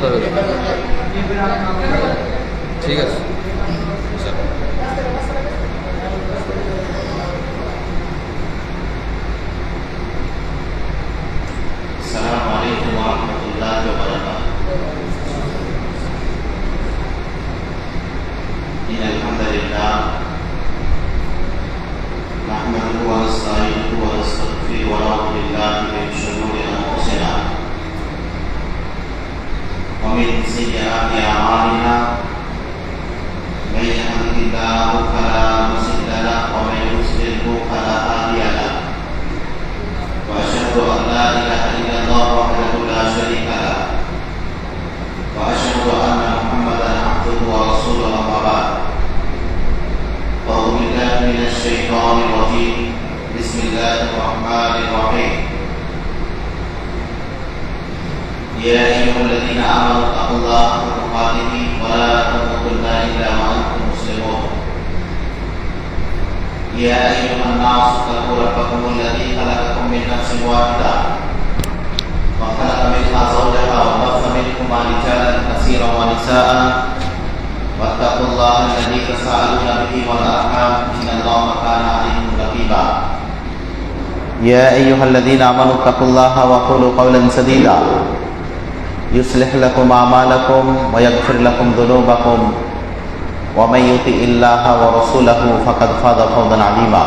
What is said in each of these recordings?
করে দেবো। ঠিক আছে। আসসালামু আলাইকুম ওয়া রাহমাতুল্লাহি ওয়া বারাকাতুহু। ইন্নাল হামদালিল্লাহ নাহমাদুহু ওয়া নাস্তাঈনুহু ওয়া নাস্তাগফিরুহু ওয়া নাউযু বিল্লাহি মিন শুরুরি আনফুসিনা ওয়া মিন sayyi'ati a'malina may yahdihillahu fala mudilla lahu wa may yudlilhu fala hadiya lahu wa asyhadu an la ilaha illallah wahdahu la syarika lahu wa asyhadu anna Muhammadan abduhu wa rasuluhu amma ba'd. A'udzu billahi minasy syaithanir rajim. Bismillahirrahmanirrahim. Ya ayyuhalladzina amanu taqullaha haqqa tuqatih wa la tamutunna illa wa antum muslimun. Ya ayyuhan nasu taqu rabbakum alladzi khalaqakum min nafsin wahidah wa khalaqa minha zawjaha wa batha minhuma rijalan katsiran wa nisaa wattaqullaha alladzi tasaaluna bihi wal arham innallaha kana 'alaykum raqiba. Ya ayyuhalladzina amanu taqullaha wa qulu qawlan sadida yuslih lakum a'malakum wa yaghfir lakum dhunubakum wa may yuti'illaha wa rasulahu faqad faza fawzan 'azima.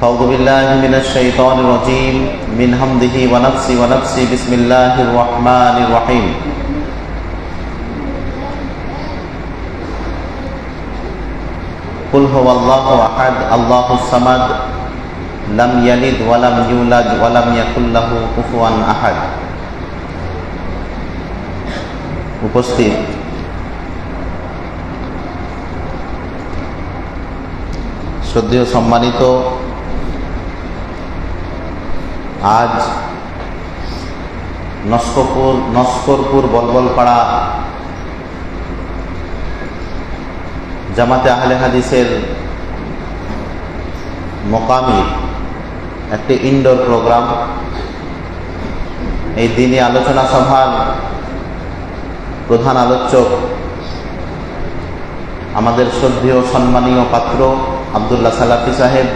A'udzu billahi minasy syaithanir rajim min hamdihi wa nafsi bismillahir rahmanir rahim. Qul huwallahu ahad Allahus samad lam yalid wa lam yulad wa lam yakul lahu kufuwan ahad. উপস্থিত শ্রদ্ধেয় সম্মানিত, আজ নস্করপুর বলবলপাড়া জামাতে আহলে হাদিসের মোকামি একটি indoor programme, এই দিনী আলোচনা সভার প্রধান আলোচক আমাদের শ্রদ্ধেয় সম্মানীয় পাত্র আব্দুল্লাহ সালাফি সাহেব,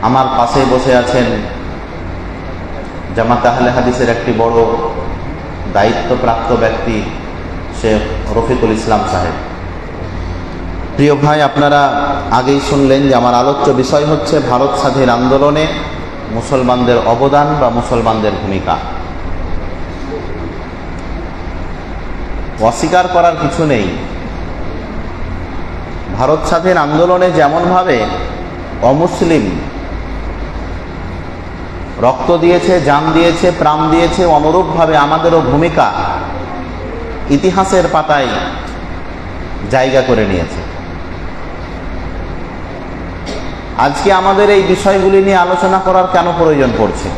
আমার পাশে বসে আছেন জামাতে আহলে হাদিসের একটি বড় দায়িত্বপ্রাপ্ত ব্যক্তি শেখ রফিকুল ইসলাম সাহেব। প্রিয় ভাই, আপনারা আগেই শুনলেন যে আমার আলোচ্য বিষয় হচ্ছে ভারত স্বাধীন আন্দোলনে মুসলমানদের অবদান বা মুসলমানদের ভূমিকা। অস্বীকার করার কিছু নেই, ভারত স্বাধীন আন্দোলনে যেমনভাবে অমুসলিম রক্ত দিয়েছে, জান দিয়েছে, প্রাণ দিয়েছে, অনুরূপভাবে আমাদেরও ভূমিকা ইতিহাসের পাতায় জায়গা করে নিয়েছে। আজকে আমাদের এই বিষয়গুলি নিয়ে আলোচনা করার কেন প্রয়োজন পড়ছে?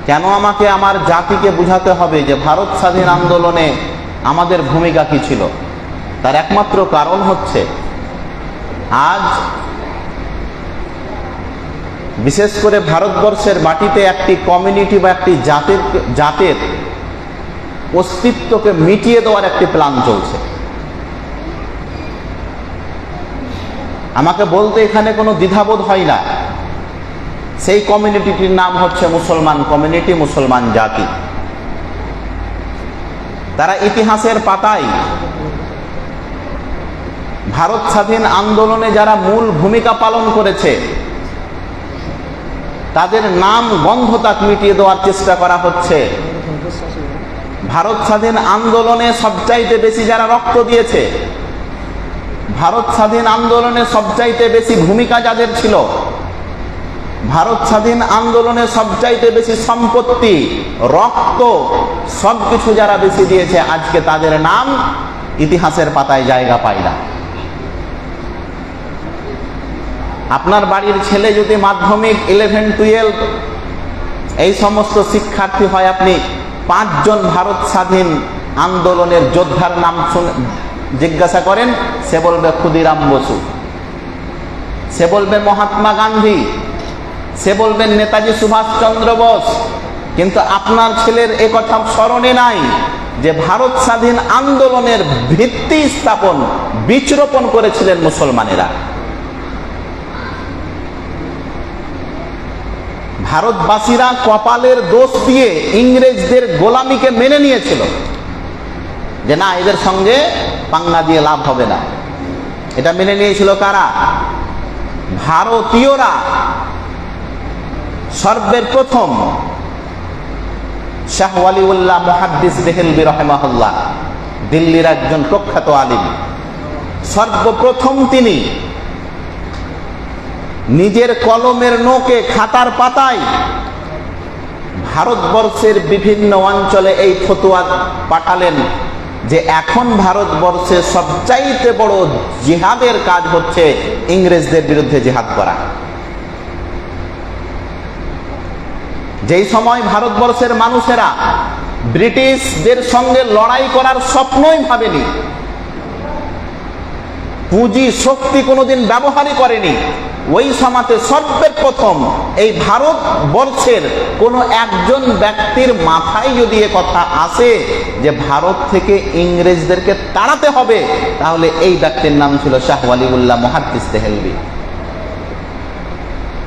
কেন আমাকে আমার জাতিকে বুঝাতে হবে যে ভারত স্বাধীন আন্দোলনে আমাদের ভূমিকা কি ছিল? তার একমাত্র কারণ হচ্ছে আজ বিশেষ করে ভারতবর্ষের মাটিতে একটি কমিউনিটি বা একটি জাতের অস্তিত্বকে মিটিয়ে দেওয়ার একটি প্ল্যান চলছে। আমাকে বলতে এখানে কোনো দ্বিধাবোধ হয় না, সেই কমিউনিটিটির নাম হচ্ছে মুসলমান কমিউনিটি, মুসলমান জাতি। তারা ইতিহাসের পাতায় ভারত স্বাধীন আন্দোলনে যারা মূল ভূমিকা পালন করেছে তাদের নাম গন্ধতা মিটিয়ে দেওয়ার চেষ্টা করা হচ্ছে। ভারত স্বাধীন আন্দোলনে সবচাইতে বেশি যারা রক্ত দিয়েছে, ভারত স্বাধীন আন্দোলনে সবচাইতে বেশি ভূমিকা যাদের ছিল, ভারত স্বাধীন আন্দোলনে সবচাইতে বেশি সম্পত্তি, রক্ত, সবকিছু যারা বেশি দিয়েছে, আজকে তাদের নাম ইতিহাসের পাতায় জায়গা পায় না। আপনার বাড়ির ছেলে যদি মাধ্যমিক 11-12 এই সমস্ত শিক্ষার্থী হয়, আপনি 5 জন ভারত স্বাধীন আন্দোলনের যোদ্ধার নাম জিজ্ঞাসা করেন, সে বলবে ক্ষুদিরাম বসু, সে বলবে মহাত্মা গান্ধী, সে বলবেন নেতাজি সুভাষচন্দ্র বোস। কিন্তু আপনার ছেলের এ কথা স্মরণে নাই যে ভারত স্বাধীন আন্দোলনের ভিত্তি স্থাপন, বীজ রোপণ করেছিলেন মুসলমানেরা। ভারতবাসীরা কপালের দোষ দিয়ে ইংরেজদের গোলামিকে মেনে নিয়েছিল, যে না, এদের সঙ্গে পাঙ্গা দিয়ে লাভ হবে না। এটা মেনে নিয়েছিল কারা? ভারতীয়রা। সর্বের প্রথম শাহ ওয়ালিউল্লাহ মুহাদ্দিস দেহলভী রাহিমাহুল্লাহ, দিল্লির একজন প্রখ্যাত আলিম, সর্বপ্রথম তিনি নিজের কলমের নোকে খাতার পাতায় ভারতবর্ষের বিভিন্ন অঞ্চলে এই ফতোয়া পাঠালেন যে এখন ভারতবর্ষে সবচাইতে বড় জিহাদের কাজ হচ্ছে ইংরেজদের বিরুদ্ধে জিহাদ করা। যেই সময় ভারতবর্ষের মানুষেরা ব্রিটিশদের সঙ্গে লড়াই করার স্বপ্নই ভাবেনি, পুঁজি শক্তি কোনোদিন ব্যবহারই করেনি, ওই সমাজে সর্বপ্রথম এই ভারতবর্ষের কোনো একজন ব্যক্তির মাথায় যদি এ কথা আসে যে ভারত থেকে ইংরেজদেরকে তাড়াতে হবে, তাহলে এই ব্যক্তির নাম ছিল শাহ ওয়ালিউল্লাহ মুহাদ্দিস দেহলভী।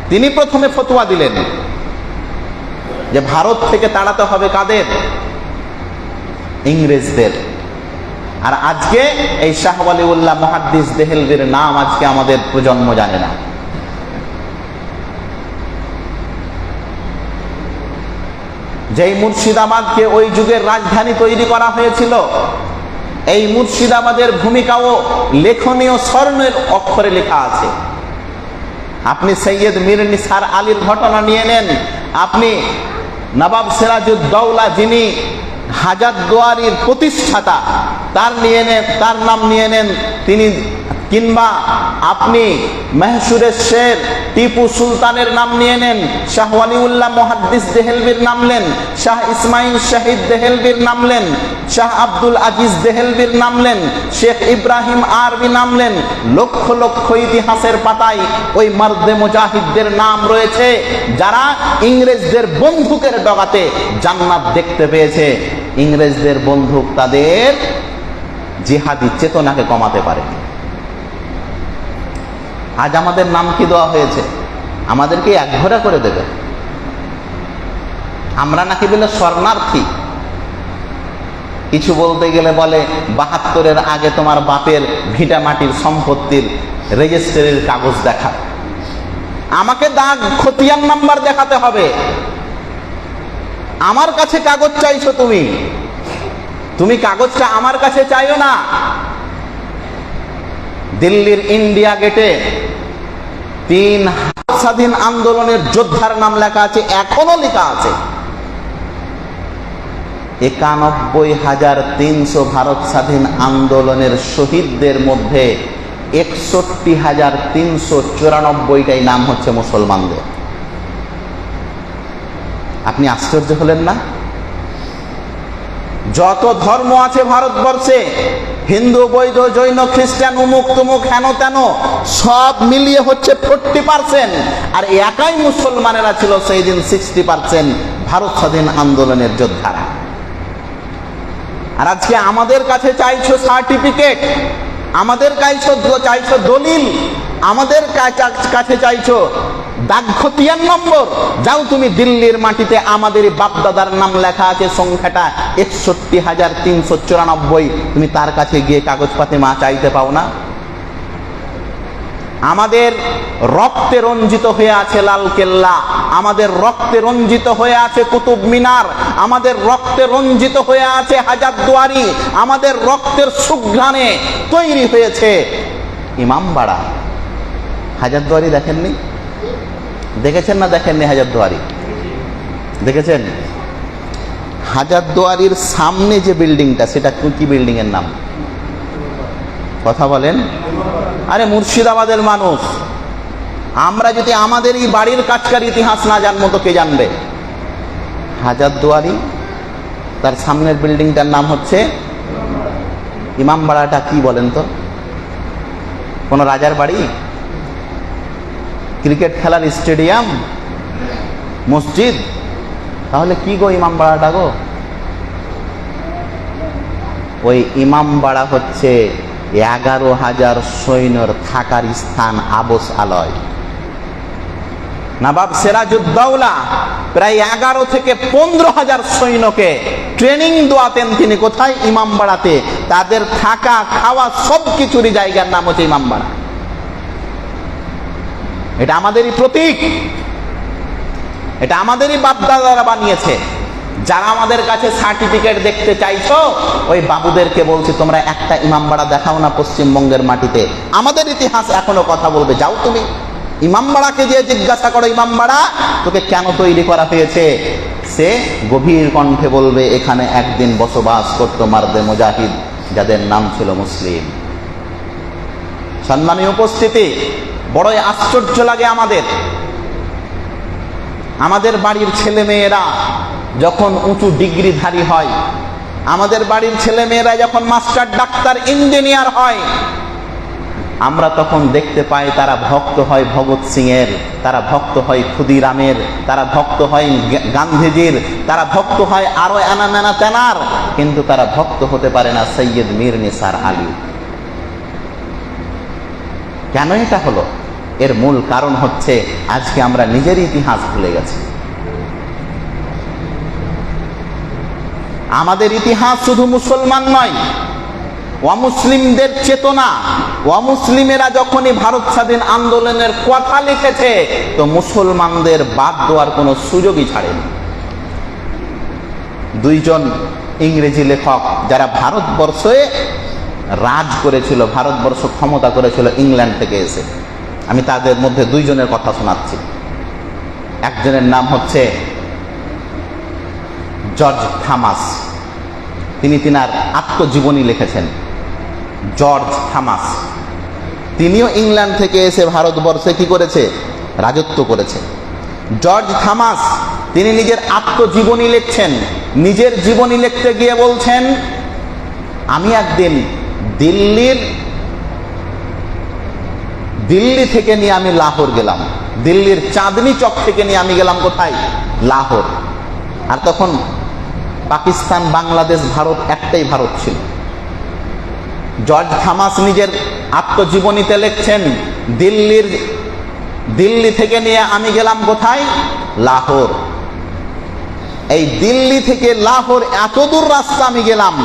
তিনি প্রথমে ফতোয়া দিলেন যে ভারত থেকে তাড়াতে হবে কাদের? ইংরেজদের। আর আজকে এই শাহ ওয়ালিউল্লাহ মুহাদ্দিস দেহলভীর নাম আজকে আমাদের প্রজন্ম জানে না। যেই মুর্শিদাবাদকে ওই যুগের রাজধানী তৈরি করা হয়েছিল, এই মুর্শিদাবাদের ভূমিকাও লেখনীয় স্বর্ণের অক্ষরে লেখা আছে। আপনি সৈয়দ মীর নিসার আলীর ঘটনা নিয়ে নেন, আপনি নবাব সিরাজউদ্দৌলা যিনি হাজারদুয়ারির প্রতিষ্ঠাতা তার নাম নিয়ে নেন তিনি, কিংবা আপনি মহসুরের শের টিপু সুলতানের নাম নিয়ে নেন, শাহ ওয়ালিউল্লাহ মুহাদ্দিস দেহলভীর নাম নেন, শাহ ইসমাইল শহীদ দেহলভীর নাম নেন, শাহ আব্দুল আজিজ দেহলভীর নাম নেন, শেখ ইব্রাহিম আরবি নাম নেন। লক্ষ লক্ষ ইতিহাসের পাতায় ওই মর্দে মুজাহিদদের নাম রয়েছে যারা ইংরেজদের বন্দুকের ডগাতে জান্নাত দেখতে পেয়েছে। ইংরেজদের বন্দুক তাদের জিহাদি চেতনাকে কমাতে পারেনি। আজ আমাদের নাম কি দেওয়া হয়েছে? আমাদেরকে একঘরে করে দেবে। আমরা নাকি বলে শরণার্থী। কিছু বলতে গেলে বলে ৭২-এর আগে তোমার বাপের ভিটা মাটির সম্পত্তির রেজিস্ট্রির কাগজ দেখা। আমাকে দাগ খতিয়ান নাম্বার দেখাতে হবে। আমার কাছে কাগজ চাইছো তুমি কাগজটা আমার কাছে চাইও না। দিল্লির ইন্ডিয়া গেটে ৩ স্বাধীন আন্দোলনের যোদ্ধার নাম লেখা আছে, এখনো লেখা আছে। ৯১,৩০০ ভারত স্বাধীন আন্দোলনের শহীদদের মধ্যে ৬১,৩৯৪টাই নাম হচ্ছে মুসলমানদের। আপনি আশ্চর্য হলেন না? যত ধর্ম আছে ভারতবর্ষে, হিন্দু, বৌদ্ধ, জৈন, খ্রিস্টান, উমুক তুমুক, হেন তেন, সব মিলিয়ে হচ্ছে 40%। আর একাই মুসলমানেরা ছিল সেই দিন 60% ভারত স্বাধীন আন্দোলনের যোদ্ধারা। আর আজকে আমাদের কাছে চাইছো সার্টিফিকেট, আমাদের চাইছো দলিল, আমাদের কাছে চাইছো দাগ খতিয়ান নম্বর। যাও তুমি দিল্লির মাটিতে, আমাদের বাপদাদার নাম লেখা আছে, সংখ্যাটা ৬১,৩৯৪, তুমি তার কাছে গিয়ে কাগজপাতি মা চাইতে পাও না? আমাদের রক্তে রঞ্জিত হয়ে আছে লাল কেল্লা, আমাদের রক্তে রঞ্জিত হয়ে আছে কুতুব মিনার, আমাদের রক্তে রঞ্জিত হয়ে আছে হাজারদুয়ারি, আমাদের রক্তের সুঘ্রাণে তৈরি হয়েছে ইমামবাড়া। হাজারদুয়ারি দেখেননি? দেখেছেন না দেখেননি? হাজারদুয়ারি দেখেছেন? হাজারদুয়ারির সামনে যে বিল্ডিংটা, সেটা কি বিল্ডিং এর নাম? কথা বলেন। আরে মুর্শিদাবাদের মানুষ, আমরা যদি আমাদের এই বাড়ির কাছকার ইতিহাস না জানবো তো কে জানবে? হাজারদুয়ারি, তার সামনের বিল্ডিংটার নাম হচ্ছে ইমামবাড়াটা। কি বলেন তো? কোন রাজার বাড়ি? ক্রিকেট খেলার স্টেডিয়াম? মসজিদ, তাহলে কি গো ইমামবাড়াটা গো? ওই ইমামবাড়া হচ্ছে 11,000 সৈন্যর থাকার স্থান, আবস আলয়। নবাব সিরাজউদ্দৌলা প্রায় 11 থেকে 15,000 সৈন্যকে ট্রেনিং দেওয়াতেন তিনি কোথায়? ইমামবাড়াতে। তাদের থাকা খাওয়া সবকিছুরই জায়গার নাম হচ্ছে ইমামবাড়া। এটা আমাদেরই প্রতীক, এটা আমাদেরই বাপদাদারা বানিয়েছে। যারা আমাদের কাছে সার্টিফিকেট দেখতে চাইছো, ওই বাবুদেরকে বলছি তোমরা একটা ইমামবাড়া দেখাও না পশ্চিমবঙ্গের মাটিতে। আমাদের ইতিহাস এখনো কথা বলবে। যাও তুমি ইমামবাড়াকে যে জিজ্ঞাসা করো, ইমামবাড়া তোকে কেন তৈরি করা হয়েছে, সে গভীর কণ্ঠে বলবে এখানে একদিন বসবাস করতো মারদে মুজাহিদ, যাদের নাম ছিল মুসলিম। সম্মানীয় উপস্থিতি, বড়ই আশ্চর্য লাগে আমাদের বাড়ির ছেলে মেয়েরা যখন উঁচু ডিগ্রিধারী হয়, আমাদের বাড়ির ছেলে মেয়েরা যখন মাস্টার, ডাক্তার, ইঞ্জিনিয়ার হয়, আমরা তখন দেখতে পাই তারা ভক্ত হয় ভগৎ সিং এর, তারা ভক্ত হয় ক্ষুদিরামের, তারা ভক্ত হয় গান্ধীজির, তারা ভক্ত হয় আরো এনা মেনা তেনার, কিন্তু তারা ভক্ত হতে পারে না সৈয়দ মীর নিসার আলী। কেন এটা হলো? এর মূল কারণ হচ্ছে আজকে আমরা নিজের ইতিহাস ভুলে গেছি। আমাদের ইতিহাস শুধু মুসলমান নয়, অমুসলিমদের চেতনা। অমুসলিমেরা যখনই ভারত স্বাধীন আন্দোলনের কথা লিখেছে, তো মুসলমানদের বাদ দেওয়ার কোনো সুযোগই ছাড়েনি। দুইজন ইংরেজি লেখক যারা ভারতবর্ষে রাজ করেছিল, ভারতবর্ষ ক্ষমতা করেছিল ইংল্যান্ড থেকে এসে, আমি তাদের মধ্যে দুইজনের কথা শোনাচ্ছি। একজনের নাম হচ্ছে জর্জ থমাস, তিনি তিনার আত্মজীবনী লিখেছেন। জর্জ থমাস তিনিও ইংল্যান্ড থেকে এসে ভারতবর্ষে কি করেছে? রাজত্ব করেছে। জর্জ থমাস তিনি নিজের আত্মজীবনী লিখছেন। নিজের জীবনী লিখতে গিয়ে বলছেন, আমি একদিন দিল্লি থেকে নিয়ে আমি লাহোর গেলাম। দিল্লির চাঁদনি চক থেকে নিয়ে আমি গেলাম কোথায়? লাহোর। আর তখন পাকিস্তান, বাংলাদেশ, ভারত একটাই ভারত ছিল। জর্জ থমাস নিজের আত্মজীবনীতে লিখছেন, দিল্লি থেকে নিয়ে আমি গেলাম কোথায়? লাহোর। এই দিল্লি থেকে লাহোর এত দূর রাস্তা আমি গেলাম,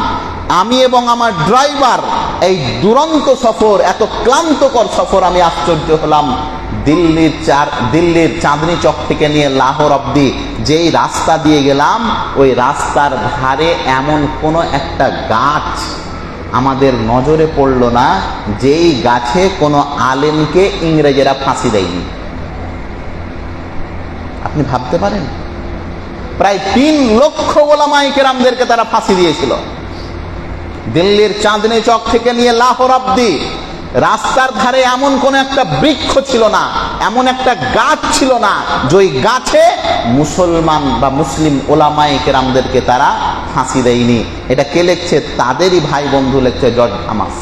আমি এবং আমার ড্রাইভার এই দুরন্ত সফর, এত ক্লান্তকর সফর আমি আশ্চর্য হলাম। দিল্লির চাঁদনি চক থেকে নিয়ে লাহোর অবধি যেই রাস্তা দিয়ে গেলাম, ওই রাস্তার ধারে এমন কোনো একটা গাছ আমাদের নজরে পড়ল না যেই গাছে কোনো আলেমকে ইংরেজেরা ফাঁসি দেয়নি। আপনি ভাবতে পারেন, প্রায় 3 লক্ষ ওলামায়ে কেরামদেরকে তারা ফাঁসি দিয়েছিল। দিল্লির চাঁদনি চক থেকে নিয়ে লাহোর অবধি রাস্তার ধারে এমন কোন একটা বৃক্ষ ছিল না, এমন একটা গাছ ছিল না যে গাছে মুসলমান বা মুসলিম ওলামায়ে কেরামদেরকে তারা ফাঁসি দেয়নি। এটা কে লিখছে? তাদেরই ভাই বন্ধু লিখছে, জর্জ থমাস।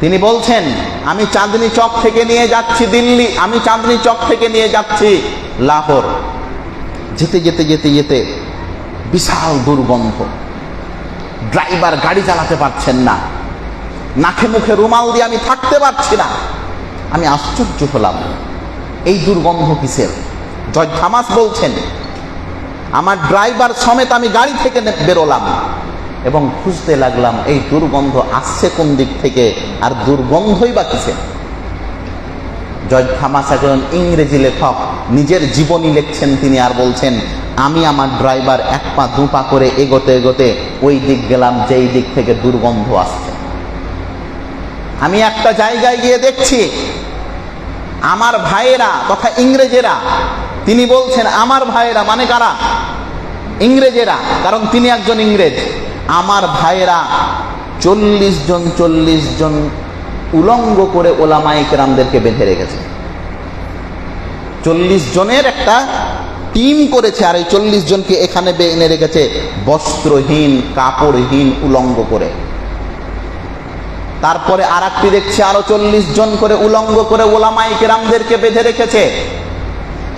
তিনি বলছেন, আমি চাঁদনি চক থেকে নিয়ে যাচ্ছি দিল্লি, আমি চাঁদনি চক থেকে নিয়ে যাচ্ছি লাহোর। যেতে যেতে যেতে যেতে বিশাল দুর্গন্ধ, ড্রাইভার গাড়ি চালাতে পারছেন না, নাকে মুখে রুমাল দিয়ে আমি থাকতে পারছি না। আমি আশ্চর্য হলাম, এই দুর্গন্ধ কিসের? জর্জ থমাস বলছেন, আমার ড্রাইভার সমেত আমি গাড়ি থেকে বেরোলাম এবং খুঁজতে লাগলাম এই দুর্গন্ধ আসছে কোন দিক থেকে, আর দুর্গন্ধই বা কিসের। জর্জ থমাস একজন ইংরেজি লেখক, নিজের জীবনী লিখছেন তিনি, আর বলছেন, আমি আমার ড্রাইভার 1 পা 2 পা করে এগোতে এগোতে ওই দিক গেলাম যেই দিক থেকে দুর্গন্ধ আসছে। আমি একটা জায়গায় গিয়ে দেখছি আমার ভাইয়েরা তথা ইংরেজেরা, তিনি বলছেন আমার ভাইয়েরা মানে কারা? ইংরেজেরা, কারণ তিনি একজন ইংরেজ। আমার ভাইয়েরা 40 জন উলঙ্গ করে ওলামায়ে কেরামদেরকে বেঁধে রেখেছে। 40 জনের একটা টিম করেছে, আর এই 40 জনকে এখানে এনে রেখেছে বস্ত্রহীন, কাপড়হীন, উলঙ্গ করে। তারপরে আর একটি দেখছে আরো 40 জন করে উলঙ্গ করে ওলামায়ে কেরামদেরকে বেঁধে রেখেছে।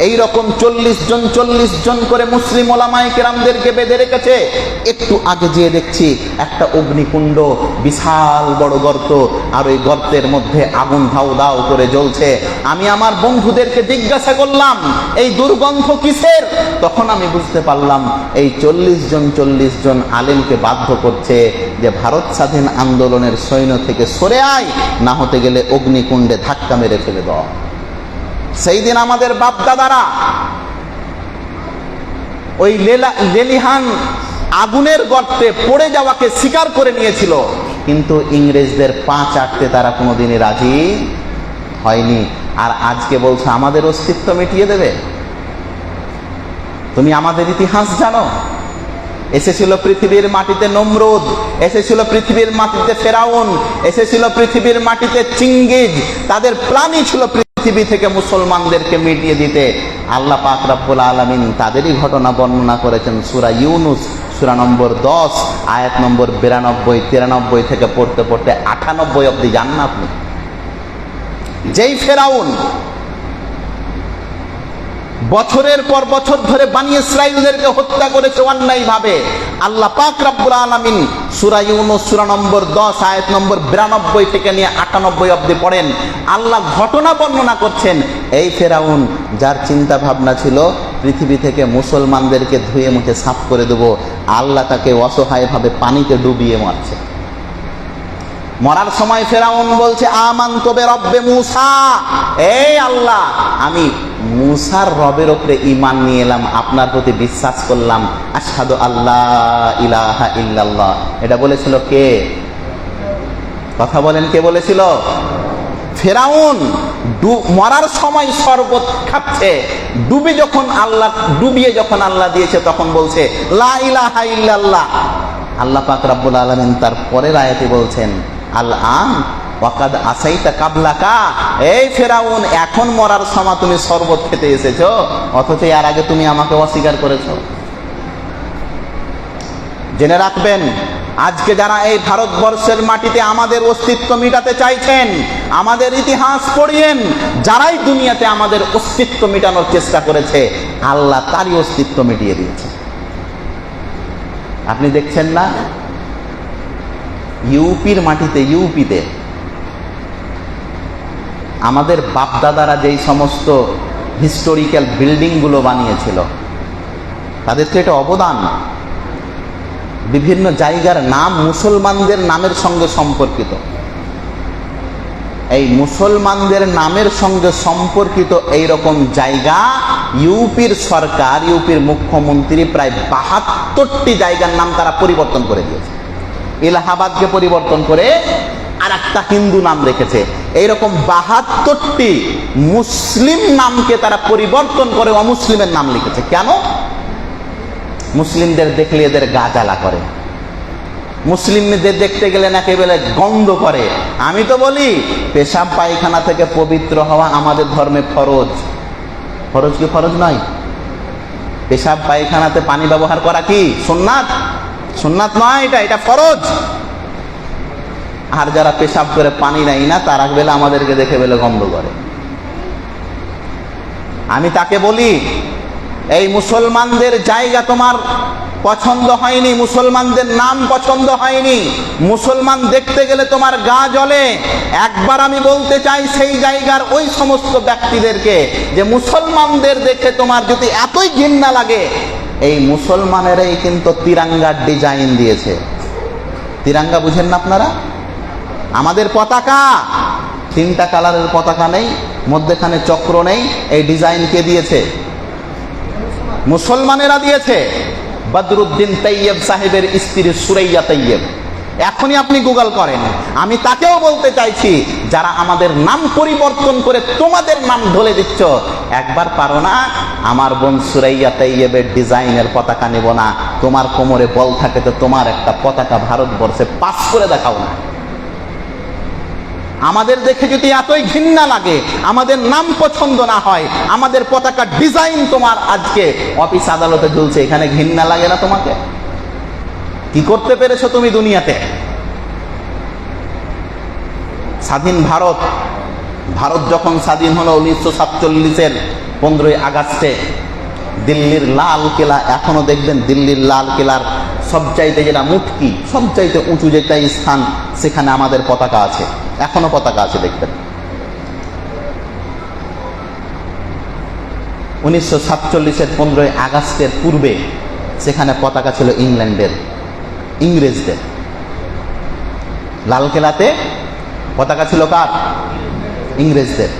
এই রকম 40 জন করে মুসলিম ওলামায়ে কেরামদেরকে বেঁধে রেখেছে। একটু আগে যেয়ে দেখছি একটা অগ্নিকুণ্ড, বিশাল বড় গর্ত, আর ওই গর্তের মধ্যে আগুন ধাউ দাউ করে জ্বলছে। আমি আমার বন্ধুদেরকে জিজ্ঞাসা করলাম এই দুর্গন্ধ কিসের? তখন আমি বুঝতে পারলাম এই 40 জন আলেমকে বাধ্য করছে যে ভারত স্বাধীন আন্দোলনের সৈন্য থেকে সরে আয়, না হতে গেলে অগ্নিকুণ্ডে ধাক্কা মেরে ফেলে দাও। সেই দিন আমাদের বাপ দাদারা ওই লেলিহান আগুনের গর্তে পড়ে যাওয়াকে স্বীকার করে নিয়েছিল, কিন্তু ইংরেজদের পা চাটতে তারা কোনোদিনই রাজি হয়নি। আর আজকে বলছে আমাদের অস্তিত্ব মিটিয়ে দেবে। তুমি আমাদের ইতিহাস জানো? এসেছিল পৃথিবীর মাটিতে নমরুদ, এসেছিল পৃথিবীর মাটিতে ফেরাউন, এসেছিল পৃথিবীর মাটিতে চিঙ্গিজ। তাদের প্ল্যানই ছিল পৃথিবী থেকে মুসলমানদেরকে মিটিয়ে দিতে। আল্লাহ পাক রব্বুল আলামিন তাদেরই ঘটনা বর্ণনা করেছেন সূরা ইউনুস, সূরা নম্বর 10, আয়াত নম্বর 92, 93 থেকে পড়তে পড়তে 98 অব্দি যান না আপনি। যেই ফেরাউন বছরের পর বছর ধরে বনী ইসরাঈলদেরকে হত্যা করেছে অন্যায়ভাবে, আল্লাহ পাক রব্বুল আলামিন সূরা ইউনুস সূরা নম্বর 10 আয়াত নম্বর 92 থেকে নিয়ে 98 অবধি পড়েন। আল্লাহ ঘটনা বর্ণনা করছেন এই ফেরাউন যার চিন্তা ভাবনা ছিল পৃথিবী থেকে মুসলমানদেরকে ধুয়ে মুছে সাফ করে দেব, আল্লাহ তাকে অসহায়ভাবে পানিতে ডুবিয়ে মারছে। মরার সময় ফেরাউন বলছে আমানতু বিরব্বি মূসা, এই আল্লাহ আমি মূসার রবের উপরে ঈমান নিয়ে এলাম, আপনার প্রতি বিশ্বাস করলাম, আশহাদু আল্লাহ ইলাহা ইল্লাল্লাহ। এটা বলেছিল কে? কথা বলেন, কে বলেছিল? ফেরাউন মরার সময় শরবত খাচ্ছে, ডুবিয়ে যখন আল্লাহ দিয়েছে তখন বলছে লা ইলাহা ইল্লাল্লাহ। আল্লাহ পাক রব্বুল আলামিন তার পরের আয়াতে বলছেন আল আন ওয়াকাদ আসাইতা কাবলাকা, এই ফেরাউন এখন মরার সময় তুমি শরবত খেতে এসেছো, অথচ এর আগে তুমি আমাকে অস্বীকার করেছো। জেনে রাখবেন আজকে যারা এই ভারতবর্ষের মাটিতে আমাদের অস্তিত্ব মিটাতে চাইছেন, আমাদের ইতিহাস পড়িয়েন, যারাই দুনিয়াতে আমাদের অস্তিত্ব মিটানোর চেষ্টা করেছে আল্লাহ তারই অস্তিত্ব মিটিয়ে দিয়েছে। আপনি দেখছেন না ইউপির মাটিতে, ইউপিতে আমাদের বাপদাদারা যেই সমস্ত হিস্টোরিক্যাল বিল্ডিংগুলো বানিয়েছিল তাদের তো এটা অবদান। বিভিন্ন জায়গার নাম মুসলমানদের নামের সঙ্গে সম্পর্কিত। এই মুসলমানদের নামের সঙ্গে সম্পর্কিত এই রকম জায়গা ইউপির সরকার, ইউপির মুখ্যমন্ত্রী প্রায় 72টি জায়গার নাম তারা পরিবর্তন করে দিয়েছে। এলাহাবাদকে পরিবর্তন করে আর একটা হিন্দু নাম রেখেছে। এইরকম 72টি মুসলিম নামকে তারা পরিবর্তন করে অমুসলিমের নাম লিখেছে। কেন? মুসলিমদের দেখলে এদের গা জ্বালা করে, মুসলিমদের দেখতে গেলে নাকি বলে গন্ধ করে। আমি তো বলি পেশাব পায়খানা থেকে পবিত্র হওয়া আমাদের ধর্মে ফরজ। ফরজ কি ফরজ নয়? পেশাব পায়খানাতে পানি ব্যবহার করা কি সুন্নাত? সুন্নাত নয়, এটা ফরজ। আর যারা পেশাব করে পানি নেয় না তারা বেলা আমাদেরকে দেখে বেলে গন্ধ করে। আমি তাকে বলি এই মুসলমানদের জায়গা তোমার পছন্দ হয়নি, মুসলমানদের নাম পছন্দ হয়নি, মুসলমান দেখতে গেলে তোমার গা জ্বলে। একবার আমি বলতে চাই সেই জায়গার ওই সমস্ত ব্যক্তিদেরকে যে মুসলমানদের দেখে তোমার যদি এতই ঘৃণা লাগে, এই মুসলমানেরাই কিন্তু তিরঙ্গার ডিজাইন দিয়েছে। তিরঙ্গা বুঝেন না আপনারা? আমাদের পতাকা 3টা কালারের পতাকা নেই, মধ্যখানে চক্র নেই, এই ডিজাইন কে দিয়েছে? মুসলমানেরা দিয়েছে। বদরুদ্দিন তৈয়ব সাহেবের স্ত্রী সুরাইয়া তৈয়ব। এখনই আপনি গুগল করেন। আমি তাকেও বলতে চাইছি যারা আমাদের নাম পরিবর্তন করে তোমাদের নাম ঢলে দিচ্ছ, একবার পারো না আমার বোন সুরাইয়া তৈয়বের ডিজাইনের পতাকা নেব না? তোমার কোমরে বল থাকে তো তোমার একটা পতাকা ভারতবর্ষে পাস করে দেখাও না। আমাদের দেখে যদি এতই ঘৃণা লাগে, আমাদের নাম পছন্দ না হয়, আমাদের পতাকা ডিজাইন তোমার আজকে অফিস আদালতে ঝুলছে, এখানে ঘৃণা লাগে না তোমাকে? কি করতে পেরেছো তুমি দুনিয়াতে? স্বাধীন ভারত যখন স্বাধীন হলো 1947-এর 15ই আগস্টে দিল্লির লাল কেলা, এখনো দেখবেন দিল্লির লাল কেলার সবচাইতে যেটা মুটকি, সবচাইতে উঁচু যেটা স্থান, সেখানে আমাদের পতাকা আছে, এখনো পতাকা আছে দেখবেন। 1947-এর 15ই আগস্টের পূর্বে সেখানে পতাকা ছিল ইংল্যান্ডের, ইংরেজদের। লালকেলাতে পতাকা ছিল কার? ইংরেজদের।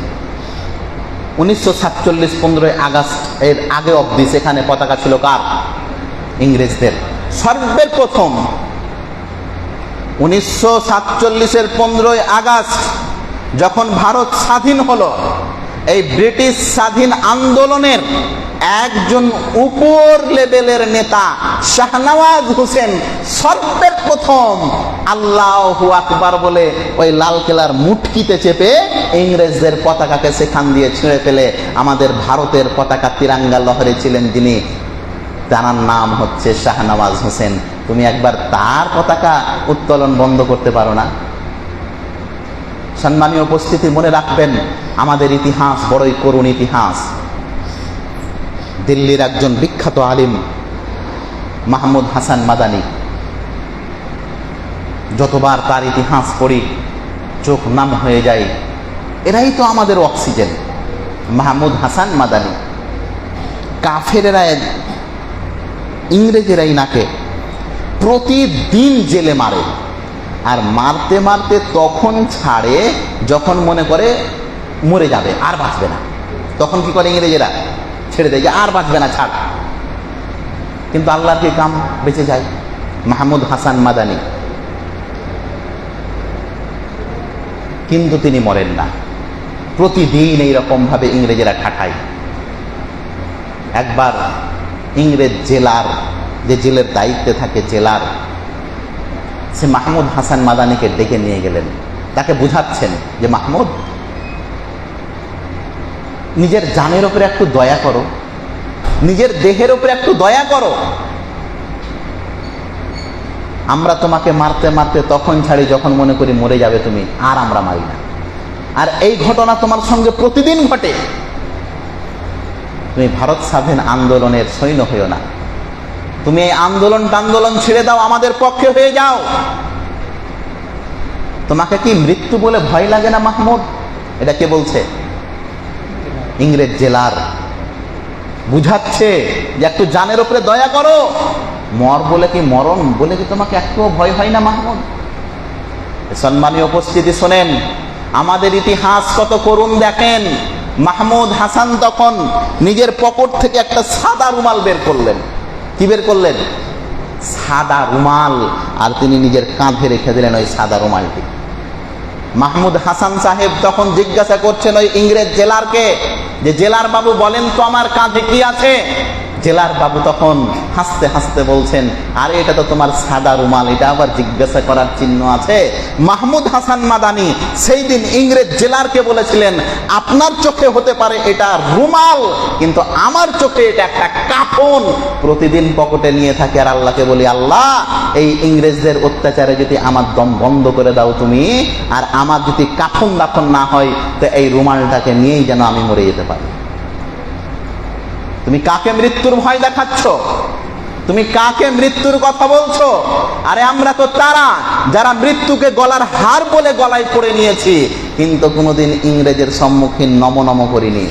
1947 15ই আগস্ট এর আগে অবধি সেখানে পতাকা ছিল কার? ইংরেজদের। সর্বের প্রথম 1947-এর 15ই আগস্ট যখন ভারত স্বাধীন হলো, এই ব্রিটিশ স্বাধীন আন্দোলনের একজন উপর লেভেলের নেতা শাহনওয়াজ হোসেন সর্বের প্রথম আল্লাহু আকবার বলে ওই লালকেলার মুটকিতে চেপে ইংরেজদের পতাকাকে সেখান দিয়ে ছিঁড়ে ফেলে আমাদের ভারতের পতাকা তিরঙ্গা লহরে ছিলেন যিনি, তার নাম হচ্ছে শাহনওয়াজ হোসেন। তুমি একবার তার পতাকা উত্তোলন বন্ধ করতে পারো না? সম্মানীয় উপস্থিতি, মনে রাখবেন আমাদের ইতিহাস বড়ই করুণ ইতিহাস। দিল্লির একজন বিখ্যাত আলিম মাহমুদ হাসান মাদানী, যতবার তার ইতিহাস পড়ি চোখ নাম হয়ে যায়। এরাই তো আমাদের অক্সিজেন। মাহমুদ হাসান মাদানী, কাফেরেরা, ইংরেজেরাই নাকে প্রতিদিন জেলে মারে, আর মারতে মারতে তখন ছাড়ে যখন মনে করে মরে যাবে, আর বাঁচবে না। তখন কি করে ইংরেজেরা? ছেড়ে দেয় যে আর বাঁচবে না, ছাড়। কিন্তু আল্লাহর কি কাম, বেঁচে যায়। মাহমুদ হাসান মাদানী কিন্তু তিনি মরেন না, প্রতিদিন এইরকম ভাবে ইংরেজেরা ঠাঠায়। একবার ইংরেজ জেলার, যে জেলের দায়িত্বে থাকে জেলার, সে মাহমুদ হাসান মাদানীকে ডেকে নিয়ে গেলেন, তাকে বুঝাচ্ছেন যে মাহমুদ, নিজের জানের উপরে একটু দয়া করো, নিজের দেহের উপরে একটু দয়া করো। আমরা তোমাকে মারতে মারতে তখন ছাড়ি যখন মনে করি মরে যাবে তুমি, আর আমরা মারি না। আর এই ঘটনা তোমার সঙ্গে প্রতিদিন ঘটে। তুমি ভারত স্বাধীন আন্দোলনের সৈন্য হইও না, তুমি এই আন্দোলন ছেড়ে দাও, আমাদের পক্ষে হয়ে যাও। তোমাকে কি মৃত্যু বলে ভয় লাগে না মাহমুদ? এটা কে বলছে? ইংরেজ জেলার বুঝাচ্ছে যে একটু জানের উপরে দয়া করো। মর বলে কি, মরণ বলে কি তোমাকে একটুও ভয় হয় না মাহমুদ? সম্মানীয় উপস্থিতি, শোনেন আমাদের ইতিহাস কত করুণ দেখেন। মাহমুদ হাসান তখন নিজের পকেট থেকে একটা সাদা রুমাল বের করলেন। কি বের করলেন? সাদা রুমাল। আর তিনি নিজের কাঁধে রেখে দিলেন ওই সাদা রুমালটি। মাহমুদ হাসান সাহেব তখন জিজ্ঞাসা করছেন ওই ইংরেজ জেলারকে যে জেলার বাবু বলেন তো আমার কাঁধে কি আছে? জেলার বাবু তখন হাসতে হাসতে বলছেন, আরে এটা তো তোমার সাদা রুমাল, এটা আবার জিজ্ঞাসা করার চিহ্ন আছে? মাহমুদ হাসান মাদানী সেই দিন ইংরেজ জেলারকে বলেছিলেন, আপনার চোখে হতে পারে এটা রুমাল, কিন্তু আমার চোখে এটা একটা কাফন। প্রতিদিন পকেটে নিয়ে থাকে আর আল্লাহকে বলি, আল্লাহ এই ইংরেজদের অত্যাচারে যদি আমার দম বন্ধ করে দাও তুমি, আর আমার যদি কাফন দাফন না হয়, তো এই রুমালটাকে নিয়েই যেন আমি মরে যেতে পারি। তুমি কাকে মৃত্যুর ভয় দেখাচ্ছ? তুমি কাকে মৃত্যুর কথা বলছো? আরে আমরা তো তারা যারা মৃত্যুকে গলার হার বলে গলায় পড়ে নিয়েছি, কিন্তু কোনোদিন ইংরেজের সম্মুখীন নম করিনি।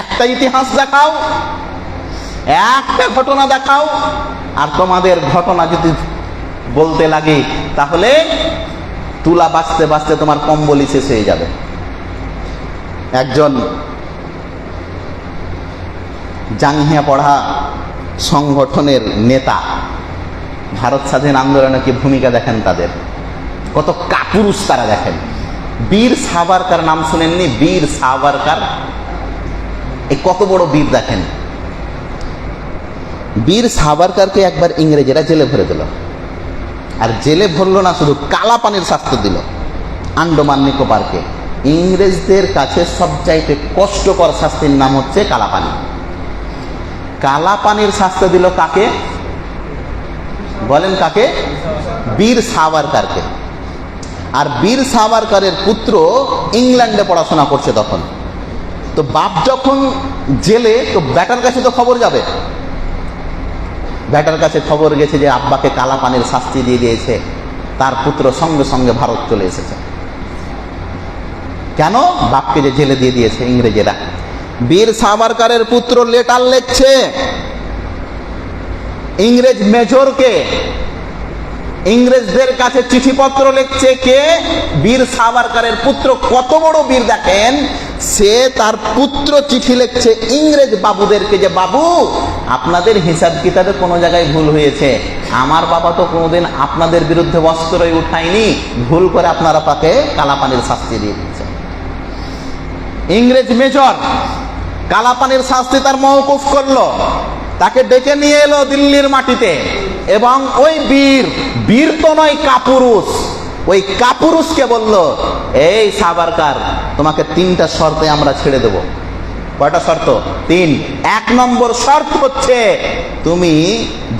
একটা ইতিহাস দেখাও, একটা ঘটনা দেখাও, আর তোমাদের ঘটনা যদি বলতে লাগে তাহলে তুলা বাঁচতে বাঁচতে তোমার কম্বলি শেষ হয়ে যাবে। একজন জাঙ্গিয়া পড়া সংগঠনের নেতা, ভারত স্বাধীন আন্দোলনে কি ভূমিকা দেখেন তাদের, কত কাপুরুষ তারা দেখেন। বীর সাভারকার নাম শুনেননি? বীর সাভারকার, এই কত বড় বীর দেখেন। বীর সাভারকারকে একবার ইংরেজেরা জেলে ভরে দিল, আর জেলে ভরলো না, শুধু কালা পানির শাস্তি দিল আন্ডামান নিকোবরকে। ইংরেজদের কাছে সবচাইতে কষ্টকর শাস্তির নাম হচ্ছে কালা পানি। কালা পানির শাস্তি দিল কাকে বলেন? কাকে? বীর সাভারকারকে। আর বীর সাভারকারের পুত্র ইংল্যান্ডে পড়াশোনা করছে তখন। তো বাপ যখন জেলে, তো ব্যাটার কাছে তো খবর যাবে। ব্যাটার কাছে খবর গেছে যে আব্বাকে কালাপানির শাস্তি দিয়ে দিয়েছে, তার পুত্র সঙ্গে সঙ্গে ভারত চলে এসেছে। কেন? বাপকে যে জেলে দিয়ে দিয়েছে ইংরেজেরা। বীর সাভারকারের পুত্র লেটার লিখছে ইংরেজ মেজরকে, ইংরেজদের কাছে চিঠিপত্র লিখছে কে? বীর সাভারকারের পুত্র। কত বড় বীর দেখেন, সে তার পুত্র চিঠি লিখছে ইংরেজ বাবুদেরকে যে বাবু, আপনাদের হিসাব কিতাবে কোনো জায়গায় ভুল হয়েছে, আমার বাবা তো কোনোদিন আপনাদের বিরুদ্ধে অস্ত্রই উঠায়নি, ভুল করে আপনারা তাকে কালাপানির শাস্তি দিয়ে দিচ্ছেন। ইংরেজ মেজর কালাপানির শাস্তি তার মওকুফ করলো, তাকে ডেকে নিয়ে এলো দিল্লির মাটিতে, এবং ওই বীর তো নয়, কাপুরুষ, ওই কাপুরুষকে বলল, এই সাভারকার, তোমাকে 3টা শর্তে আমরা ছেড়ে দেব। কয়টা শর্ত? 3। 1 নম্বর শর্ত হচ্ছে তুমি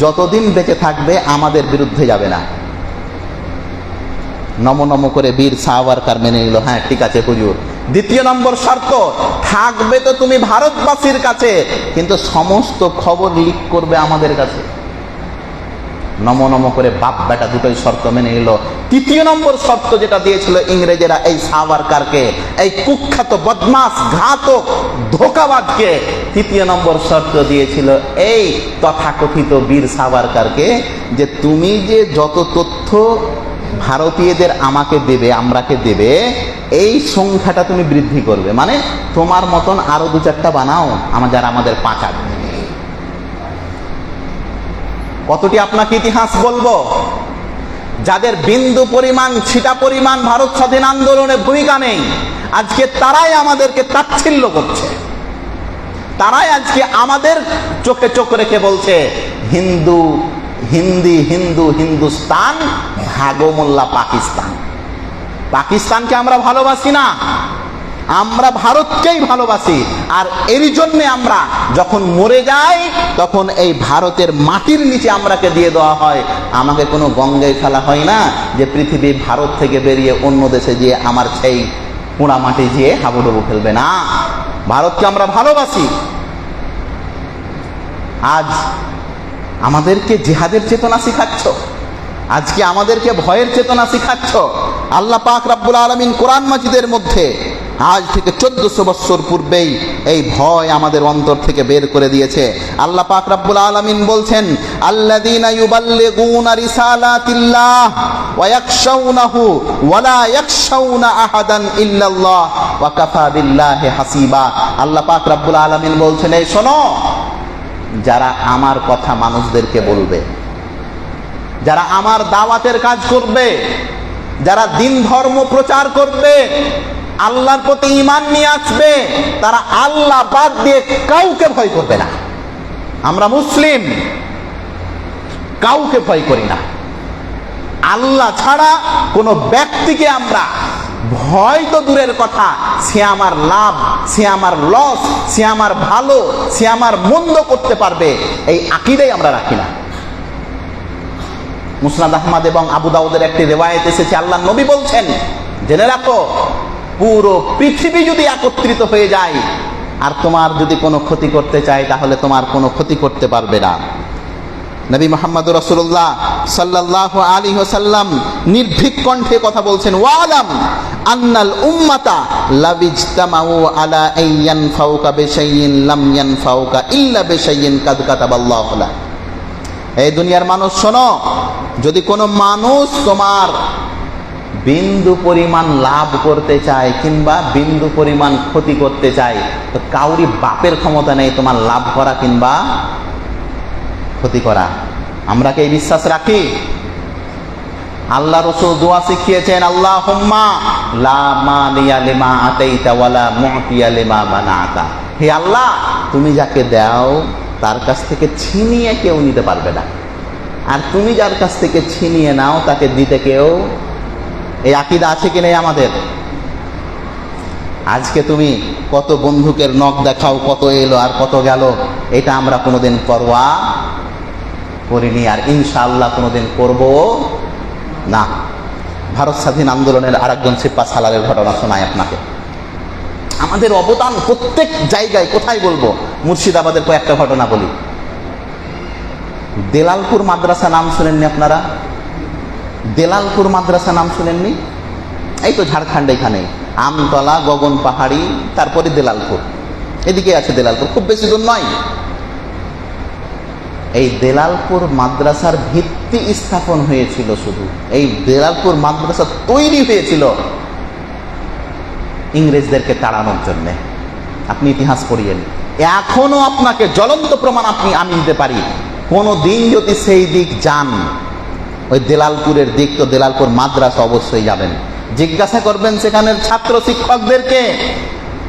যতদিন বেঁচে থাকবে আমাদের বিরুদ্ধে যাবে না। নম নম করে বীর সাভারকার মেনে নিল, হ্যাঁ ঠিক আছে হুজুর। 2 নম্বর শর্ত, থাকবে তো তুমি ভারতবাসীর কাছে, কিন্তু সমস্ত খবর লিক করবে আমাদের কাছে। নম নম করে বাপ বেটা দুটোই শর্ত মেনে নিল। 3 নম্বর শর্ত যেটা দিয়েছিল ইংরেজেরা এই সাভারকারকে, এই কুখ্যাত বদমাস ঘাতক ধোঁকাবাজকে, 3 নম্বর শর্ত দিয়েছিল এই তথাকথিত বীর সাভারকারকে, যে তুমি যে যত তথ্য ভারতীয়দের আমাকে দেবে, আমরাকে দেবে, এই সংখ্যাটা তুমি বৃদ্ধি করবে। মানে তোমার মতন আরো 2-4টা বানাও, যারা আমাদের 5 কতটি আপনাকে ইতিহাস বলবো, যাদের বিন্দু পরিমাণ ছিটা পরিমাণ ভারত স্বাধীন আন্দোলনে ভূমিকা নেই, আজকে তারাই আমাদেরকে তাচ্ছিল্য করছে, তারাই আজকে আমাদের চোখে চোখ রেখে বলছে হিন্দু হিন্দি, হিন্দু হিন্দুস্তান, ভাগো মোল্লা পাকিস্তান। পাকিস্তানকে আমরা ভালোবাসি না, আমরা ভারতকেই ভালোবাসি। আর এরই জন্যে আমরা যখন মরে যাই, তখন এই ভারতের মাটির নিচে আমরাকে দিয়ে দেওয়া হয়। আমাকে কোনো গঙ্গায় ফেলা হয় না যে পৃথিবী ভারত থেকে বেরিয়ে অন্য দেশে গিয়ে আমার সেই পোড়া মাটি গিয়ে হাবুডুবু ফেলবে না। ভারতকে আমরা ভালোবাসি। আজ আমাদেরকে জিহাদের চেতনা শিখাচ্ছ, আজকে আমাদেরকে ভয়ের চেতনা শিখাচ্ছ। আল্লাহ পাক রব্বুল আলামিন কোরআন মাজিদের মধ্যে আজ থেকে 1400 বছর পূর্বেই এই ভয় আমাদের অন্তর থেকে বের করে দিয়েছে। আল্লাহ পাক রব্বুল আলামিন বলছেন, আল্লাযীনা ইউবাল্লিগুনা রিসালাতিল্লাহ ওয়া ইয়াখশাউনাহু ওয়া লা ইয়াখশাউনা আহাদান ইল্লাল্লাহ ওয়া কাফা বিল্লাহি হাসিবা। আল্লাহ পাক রব্বুল আলামিন বলছেন, এই শোনো, যারা আমার কথা মানুষদেরকে বলবে, যারা আমার দাওয়াতের কাজ করবে, যারা দিন ধর্ম প্রচার করবে, আল্লাহর প্রতি ঈমান নিয়ে আসবে, তারা আল্লাহ বাদ দিয়ে কাউকে ভয় করবে না। আমরা মুসলিম, কাউকে ভয় করি না। আল্লাহ ছাড়া কোনো ব্যক্তিকে আমরা ভয় তো দূরের কথা, সে আমার লাভ, সে আমার লস, সে আমার ভালো, সে আমার মন্দ করতে পারবে, এই আকীদাই আমরা রাখি না। মুসনাদ আহমদ এবং আবু দাউদের একটি রিওয়ায়াত এসেছে, আল্লাহর নবী বলছেন, জেনে রাখো, পুরো পৃথিবী যদি একত্রিত হয়ে যায় আর তোমার যদি কোনো ক্ষতি করতে চায়, তাহলে তোমার কোনো ক্ষতি করতে পারবে না। নবী মুহাম্মদ রাসূলুল্লাহ সাল্লাল্লাহু আলাইহি ওয়াসাল্লাম নির্ভীক কণ্ঠে কথা বলছেন, ওয়ালাম আন্নাল উম্মাতা লাবিজতামাউ আলা আইয়ানফাউকা বিশাইইন লাম ইয়ানফাউকা ইল্লা বিশাইইন কাদ কাতাবাল্লাহু লাক। এই দুনিয়ার মানুষ শোনো, যদি কোনো মানুষ তোমার বিন্দু পরিমাণ লাভ করতে চায় কিংবা বিন্দু পরিমাণ ক্ষতি করতে চায়, তো কাউরি বাপের ক্ষমতা নেই তোমার লাভ করা কিংবা ক্ষতি করা। আমরা কি এই বিশ্বাস রাখি? আল্লাহ রাসূল দোয়া শিখিয়েছেন, আল্লাহুম্মা লা মানিয়া লিমা আতাইতা ওয়ালা মুতিয়া লিমা মানাতা। হে আল্লাহ, তুমি যাকে দাও তার কাছ থেকে ছিনিয়ে কেউ নিতে পারবে না, আর তুমি যার কাছ থেকে ছিনিয়ে নাও তাকে দিতে কেউ। এই আকীদা আছে কি নেই আমাদের? আজকে তুমি কত বন্ধুকের নখ দেখাও, কত এলো আর কত গেল, এটা আমরা কোনোদিন পরোয়া করিনি, আর ইনশাআল্লাহ কোনোদিন করব না। ভারত স্বাধীন আন্দোলনের আরেকজন সিপাহ সালারের ঘটনা শোনায় আপনাকে। আমাদের অবদান প্রত্যেক জায়গায়। কোথায় বলবো? মুর্শিদাবাদের কয়েকটা ঘটনা বলি। দেলালপুর মাদ্রাসা নাম শুনেননি আপনারা? দেলালপুর মাদ্রাসা নাম শুনেননি? এই তো ঝাড়খণ্ড, এখানে আমতলা, গগন পাহাড়ি, তারপরে দেলালপুর, এদিকে আছে দেলালপুর, খুব বেশি দূর নয়। এই দেলালপুর মাদ্রাসার ভিত্তি স্থাপন হয়েছিল, শুধু এই দেলালপুর মাদ্রাসা তৈরি হয়েছিল ইংরেজদেরকে তাড়ানোর জন্যে। আপনি ইতিহাস পড়িয়েন, এখনো আপনাকে জ্বলন্ত প্রমাণ আমি দিতে পারি। কোনো দিন যদি সেই দিক যান, ওই দেলালপুরের দিক, তো দেলালপুর মাদ্রাসা অবশ্যই যাবেন। জিজ্ঞাসা করবেন সেখানের ছাত্র শিক্ষকদেরকে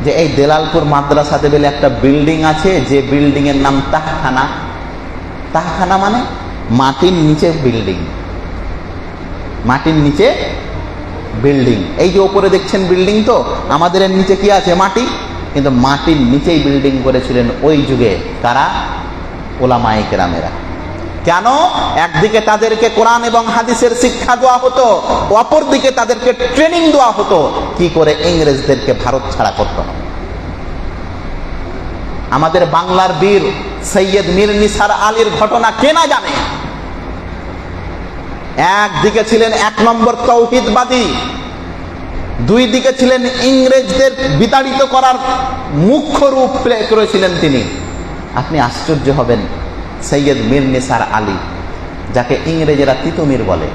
যে এই দেলালপুর মাদ্রাসাতে বলে একটা বিল্ডিং আছে, যে বিল্ডিং এর নাম তাহখানা। তাহখানা মানে মাটির নিচে বিল্ডিং, মাটির নিচে বিল্ডিং। এই যে উপরে দেখছেন বিল্ডিং, তো আমাদের এর নিচে কি আছে? মাটি। কিন্তু মাটির নিচেই বিল্ডিং করেছিলেন ওই যুগে কারা? ওলামায়ে কেরামেরা। কেন? একদিকে তাদেরকে কোরআন এবং হাদিসের শিক্ষা দেওয়া হতো, অপরদিকে তাদেরকে ট্রেনিং দেওয়া হতো কি করে ইংরেজদেরকে ভারত ছাড়া করতে হবে। আমাদের বাংলার বীর সৈয়দ মীর নিসার আলীর ঘটনা কে না জানে? একদিকে ছিলেন 1 নম্বর তৌহিদবাদী, দুই দিকে ছিলেন ইংরেজদের বিতাড়িত করার মুখ্য রূপ প্লে করেছিলেন তিনি। আপনি আশ্চর্য হবেন, সৈয়দ মীর নিসার আলী, যাকে ইংরেজেরা তিতুমির বলে,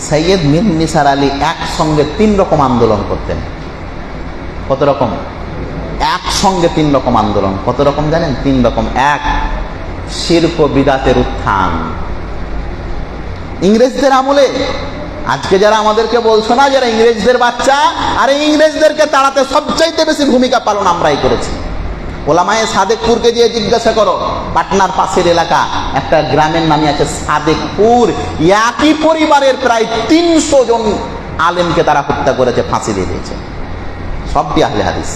সৈয়দ মীর নিসার আলী একসঙ্গে 3 রকম আন্দোলন করতেন। কত রকম? একসঙ্গে 3 রকম আন্দোলন। কত রকম জানেন? 3 রকম। 1, শিরক ও বিদআতের উত্থান। ইংরেজদের আমলে, আজকে যারা আমাদেরকে বলছো না যারা ইংরেজদের বাচ্চা, আরে ইংরেজদেরকে তাড়াতে সবচাইতে বেশি ভূমিকা পালন আমরাই করেছি। ওলামায়ে সাদেকপুরকে গিয়ে জিজ্ঞাসা করো, পাটনার পাশের এলাকা একটা গ্রামের নামই আছে সাদেকপুর, একই পরিবারের প্রায় 300 জন আলেমকে তারা হত্যা করেছে, ফাঁসি দিয়ে দিয়েছে, সবটি আহলে হাদিস।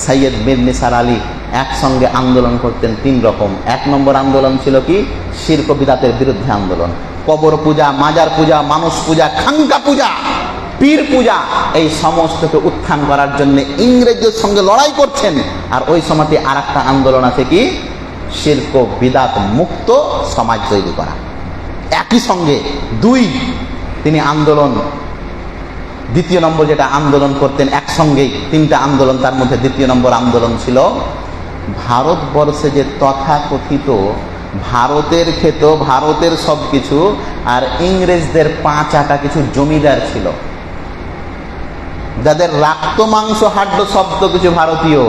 সৈয়দ মীর নিসার আলী একসঙ্গে আন্দোলন করতেন 3 রকম। 1 নম্বর আন্দোলন ছিল কি? শিরক ও বিদআতের বিরুদ্ধে আন্দোলন। কবর পূজা, মাজার পূজা, মানুষ পূজা, খানকা পূজা, পীর পূজা, এই সমস্তকে উত্থান করার জন্য ইংরেজদের সঙ্গে লড়াই করছেন। আর ওই সময়তে আরেকটা আন্দোলন আছে কি? শিরক ও বিদআত মুক্ত সমাজ তৈরি করা। একই সঙ্গে 2 তিনি আন্দোলন, দ্বিতীয় নম্বর যেটা আন্দোলন করতেন একসঙ্গেই 3টা আন্দোলন, তার মধ্যে দ্বিতীয় নম্বর আন্দোলন ছিল ভারতবর্ষে যে তথাকথিত ভারতের ক্ষেত, ভারতের সবকিছু, আর ইংরেজদের 5 আটা কিছু জমিদার ছিল, যাদের রক্ত মাংস হাড্ড শব্দ কিছু ভারতীয়,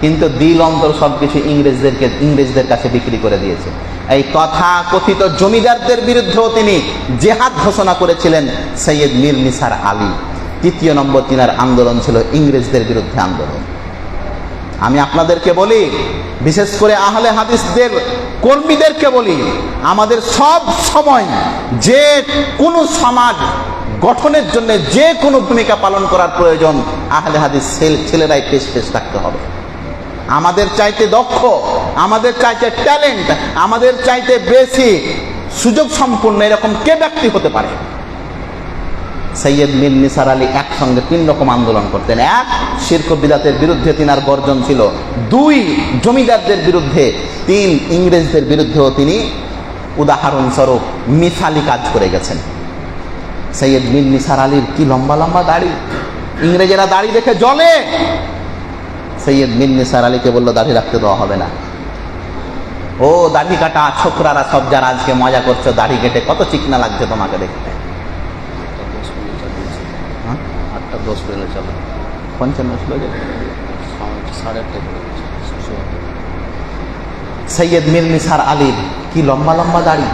কিন্তু দিল অন্তর সবকিছু ইংরেজদের কাছে বিক্রি করে দিয়েছে। এই তথাকথিত জমিদারদের বিরুদ্ধেও তিনি জেহাদ ঘোষণা করেছিলেন সৈয়দ মীর নিসার আলী। 3য় নম্বর তিনার আন্দোলন ছিল ইংরেজদের বিরুদ্ধে আন্দোলন। আমি আপনাদেরকে বলি, বিশেষ করে আহলে হাদিসদের কর্মীদেরকে বলি, আমাদের সব সময় যে কোনো সমাজ গঠনের জন্য যে কোনো ভূমিকা পালন করার প্রয়োজন, আহলে হাদিস ছেলেরাই পেশ থাকতে হবে। আমাদের চাইতে দক্ষ, আমাদের চাইতে ট্যালেন্ট, আমাদের চাইতে বেশি সুযোগ সম্পূর্ণ এরকম কে ব্যক্তি হতে পারে? সৈয়দ মীর নিসার আলী একসঙ্গে 3 রকম আন্দোলন করতেন। 1, শিরক ও বিদআতের বিরুদ্ধে তিনার গর্জন ছিল। 2, জমিদারদের বিরুদ্ধে। 3, ইংরেজদের বিরুদ্ধেও তিনি উদাহরণস্বরূপ মিসালি কাজ করে গেছেন। সৈয়দ মীর নিসার আলীর কি লম্বা লম্বা দাড়ি, ইংরেজেরা দাড়ি দেখে জ্বলে। সৈয়দ মীর নিসার আলীকে বলল দাড়ি রাখতে দেওয়া হবে না। ও দাড়ি কাটা ছোকরারা সব যারা আজকে মজা করছো, দাড়ি কেটে কত চিকনা লাগছে তোমাকে দেখতে। 8:10 পর্যন্ত চলে, 55 ছিল যে 8:30। সৈয়দ মীর নিসার আলীর কি লম্বা লম্বা দাড়ি।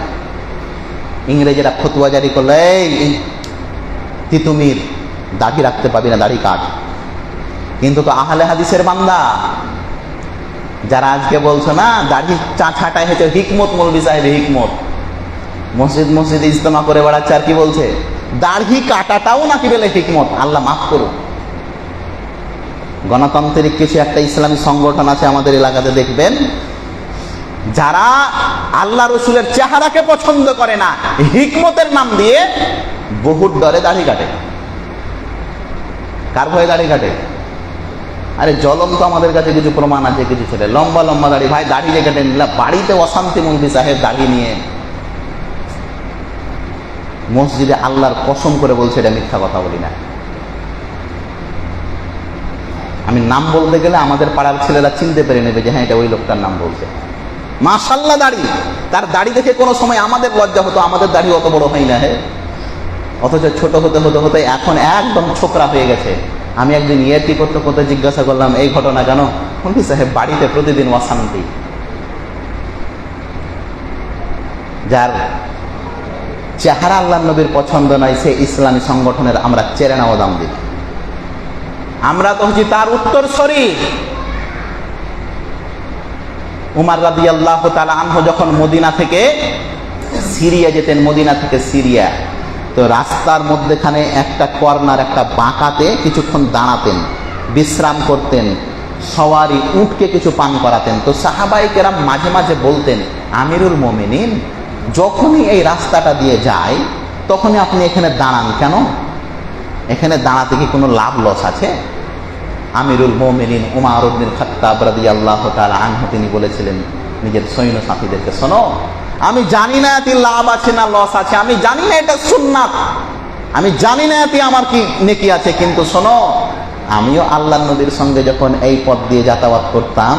ইংরেজেরা ফতুয়া জারি করলো, এই তিতুমির দাড়ি রাখতে পাবি না, দাড়ি কাট। কিন্তু তো আহলে হাদিসের বান্দা যারা আজকে বলছো না দাড়ি ছাঁটাই হয়েছে, হিকমত মৌলভী সাহেব হিকমত মসজিদ ইজতেমা করে বেড়াচ্ছে, আর কি বলছে দাড়ি কাটাটাও নাকি বলে হিকমত। আল্লাহ মাফ করুন। গণতান্ত্রিক কিছু একটা ইসলামী সংগঠন আছে আমাদের এলাকাতে, দেখবেন যারা আল্লাহ রসুলের চেহারাকে পছন্দ করে না, হিকমতের নাম দিয়ে বহুত ডরে দাড়ি কাটে। কার ভয়ে দাড়ি কাটে? আরে জ্বলন্ত আমাদের কাছে কিছু প্রমাণ আছে, কিছু ছেলে লম্বা লম্বা দাড়ি, ভাই দাড়ি যে কেটে নিলাম, বাড়িতে অশান্তি মন্ত্রী সাহেব দাড়ি নিয়ে। মসজিদে আল্লাহর কসম করে বলছে এটা মিথ্যা কথা বলি না। আমি নাম বলতে গেলে আমাদের পাড়ার ছেলেরা চিনতে পেরে নেবে যে হ্যাঁ এটা ওই লোকটার নাম বলছে। মাশাআল্লাহ দাড়ি, তার দাড়ি দেখে কোনো সময় আমাদের লজ্জা হতো, আমাদের দাড়ি অত বড় হয় না, হ্যাঁ, অথচ ছোট হতে হতে হতে এখন একদম ছোকরা হয়ে গেছে। আমি একদিন ইয়েটি করতে করতে জিজ্ঞাসা করলাম এই ঘটনা কেন? মন্ত্রী সাহেব বাড়িতে প্রতিদিন অশান্তি। যার চেহারা আল্লাহ নবীর পছন্দ নয় সে ইসলামী সংগঠনের আমরা চেরে নাও দাম দিই। আমরা তো হচ্ছি তার উত্তরসূরি। উমর রাদিয়াল্লাহু তাআলা আনহু যখন মদিনা থেকে সিরিয়া যেতেন, মদিনা থেকে সিরিয়া, তো রাস্তার মধ্যেখানে একটা কর্নার, একটা বাঁকাতে কিছুক্ষণ দাঁড়াতেন, বিশ্রাম করতেন, সওয়ারি উটকে কিছু পান করাতেন। তো সাহাবায়ে কেরাম মাঝে মাঝে বলতেন, আমিরুল মুমিনিন যখনই এই রাস্তাটা দিয়ে যায় তখনই আপনি এখানে দাঁড়ান কেন? এখানে দাঁড়াতে কি কোনো লাভ লস আছে? আমিরুল মুমিনিন উমর ইবনুল খাত্তাব রাদিয়াল্লাহু তাআলা আনহু তিনি বলেছিলেন নিজের সৈন্য সাথীদেরকে, শোনো, আমি জানি না এতে লাভ আছে না লস আছে, আমি জানি না এটা সুন্নাত, আমি জানি না এতে আমার কি নেকি আছে, কিন্তু শোনো, আমিও আল্লাহর নবীর সঙ্গে যখন এই পথ দিয়ে যাতায়াত করতাম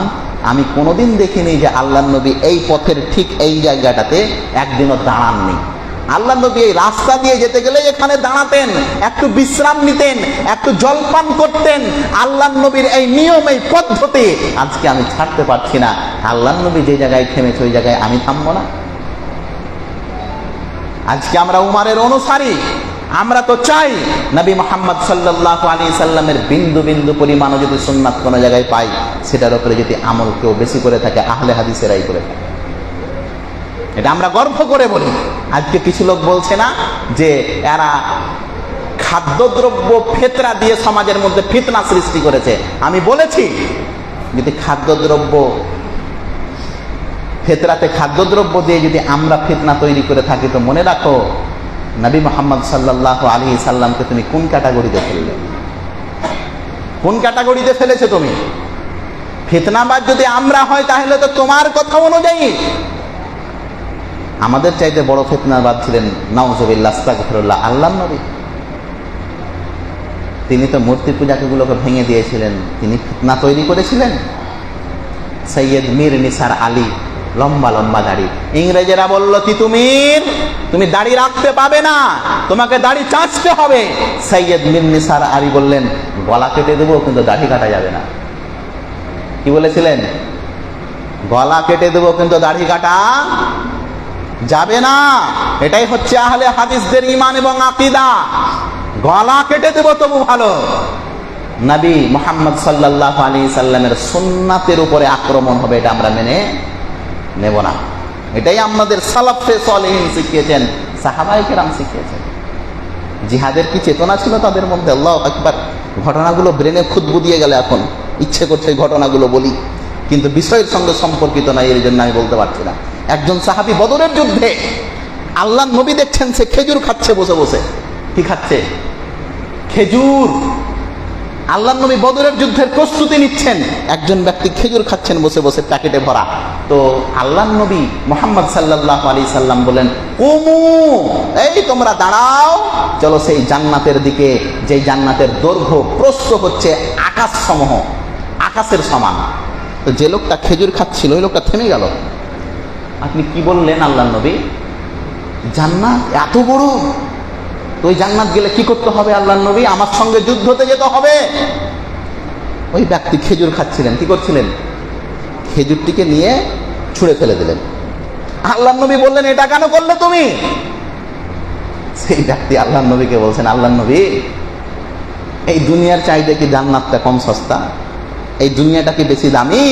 আমি কোনোদিন দেখিনি যে আল্লাহর নবী এই পথের ঠিক এই জায়গাটাতে একদিনও দাঁড়াননি। আল্লাহ নবী এই রাস্তা দিয়ে যেতে গেলে এখানে দাঁড়াতেন, একটু বিশ্রাম নিতেন, একটু জলপান করতেন। আল্লাহ নবীর এই নিয়ম, এই পদ্ধতি আজকে আমি ছাড়তে পারছি না। আল্লাহ নবী যে জায়গায় থেমেছে ওই জায়গায় আমি থামবো না? আজকে আমরা উমারের অনুসারী, আমরা তো চাই নবী মুহাম্মদ সাল্লাল্লাহু আলাইহি সাল্লামের বিন্দু বিন্দু পরিমাণও যদি সুন্নাত কোনো জায়গায় পাই সেটার উপরে যদি আমল কেউ বেশি করে থাকে আহলে হাদিসেরাই করে থাকে। এটা আমরা গর্ব করে বলি। আজকে কিছু লোক বলছে না যে এরা খাদ্যদ্রব্য ফিতরা দিয়ে সমাজের মধ্যে ফিতনা সৃষ্টি করেছে। আমি বলেছি যদি খাদ্যদ্রব্য ফিতরাতে খাদ্যদ্রব্য দিয়ে যদি আমরা ফিতনা তৈরি করে থাকি তো মনে রাখো নবী মুহাম্মদ সাল্লাল্লাহু আলাইহি সাল্লামকে তুমি কোন ক্যাটাগরিতে ফেললে? কোন ক্যাটাগরিতে ফেলেছো তুমি? ফিতনাবাজ যদি আমরা হয় তাহলে তো তোমার কথা অনুযায়ী আমাদের চাইতে বড় ফিতনাবাজ ছিলেন নাউজুবিল্লাহ আস্তাগফিরুল্লাহ আল্লাহর নবী। তিনি তো মূর্তি পূজাগুলোকে ভেঙে দিয়েছিলেন, তিনি ফিতনা তৈরি করেছিলেন। সৈয়দ মীর নিসার আলী, লম্বা লম্বা দাড়ি, ইংরেজেরা বলল তিতুমির তুমি দাড়ি রাখতে পাবে না, তোমাকে দাড়ি চাঁচতে হবে। সৈয়দ মীর নিসার আলী বললেন গলা কেটে দেবো কিন্তু দাড়ি কাটা যাবে না। কি বলেছিলেন? গলা কেটে দেবো কিন্তু দাড়ি কাটা যাবে না। এটাই হচ্ছে আহলে হাদিসদের ঈমান এবং আকীদা। গলা কেটে দেব তবু ভালো, নবী মুহাম্মদ সাল্লাল্লাহু আলাইহি সাল্লামের সুন্নাতের উপরে আক্রমণ হবে এটা আমরা মেনে নেব না। এটাই আমাদের সালাফে সালেহিন শিখিয়েছেন, সাহাবায়ে কেরাম শিখিয়েছেন। জিহাদের কি চেতনা ছিল তাদের মধ্যে? আল্লাহু আকবার। ঘটনাগুলো ব্রেনে খুদবু দিয়ে গেলে এখন ইচ্ছে করছে ঘটনাগুলো বলি, কিন্তু বিষয়ের সঙ্গে সম্পর্কিত নয়, এর জন্য আমি বলতে পারছি না। একজন সাহাবী বদরের যুদ্ধে আল্লাহর নবী দেখছেন সে খেজুর খাচ্ছে বসে বসে। কি খাচ্ছে? খেজুর। আল্লাহর নবী বদরের যুদ্ধের প্রস্তুতি নিচ্ছেন, একজন ব্যক্তি খেজুর খাচ্ছেন বসে বসে প্যাকেটে ভরা। তো আল্লাহর নবী মুহাম্মদ সাল্লাল্লাহু আলাইহি সাল্লাম বলেন কুমু, এই তোমরা দাঁড়াও, চলো সেই জান্নাতের দিকে যে জান্নাতের দৈর্ঘ্য প্রস্থ হচ্ছে আকাশ সমূহ, আকাশের সমান। তো যে লোকটা খেজুর খাচ্ছিল ওই লোকটা থেমে গেল। আপনি কি বললেন আল্লাহর নবী? জান্নাত এত বড়, তো ওই জান্নাত গেলে কি করতে হবে আল্লাহর নবী? আমার সঙ্গে যুদ্ধতে যেতে হবে। ওই ব্যক্তি খেজুর খাচ্ছিলেন, কি করছিলেন? খেজুরটিকে নিয়ে ছুঁড়ে ফেলে দিলেন। আল্লাহর নবী বললেন এটা কেন করলে তুমি? সেই ব্যক্তি আল্লাহর নবীকে বলছেন আল্লাহর নবী এই দুনিয়ার চাইতে কি জান্নাতটা কম সস্তা? এই দুনিয়াটা কি বেশি দামি?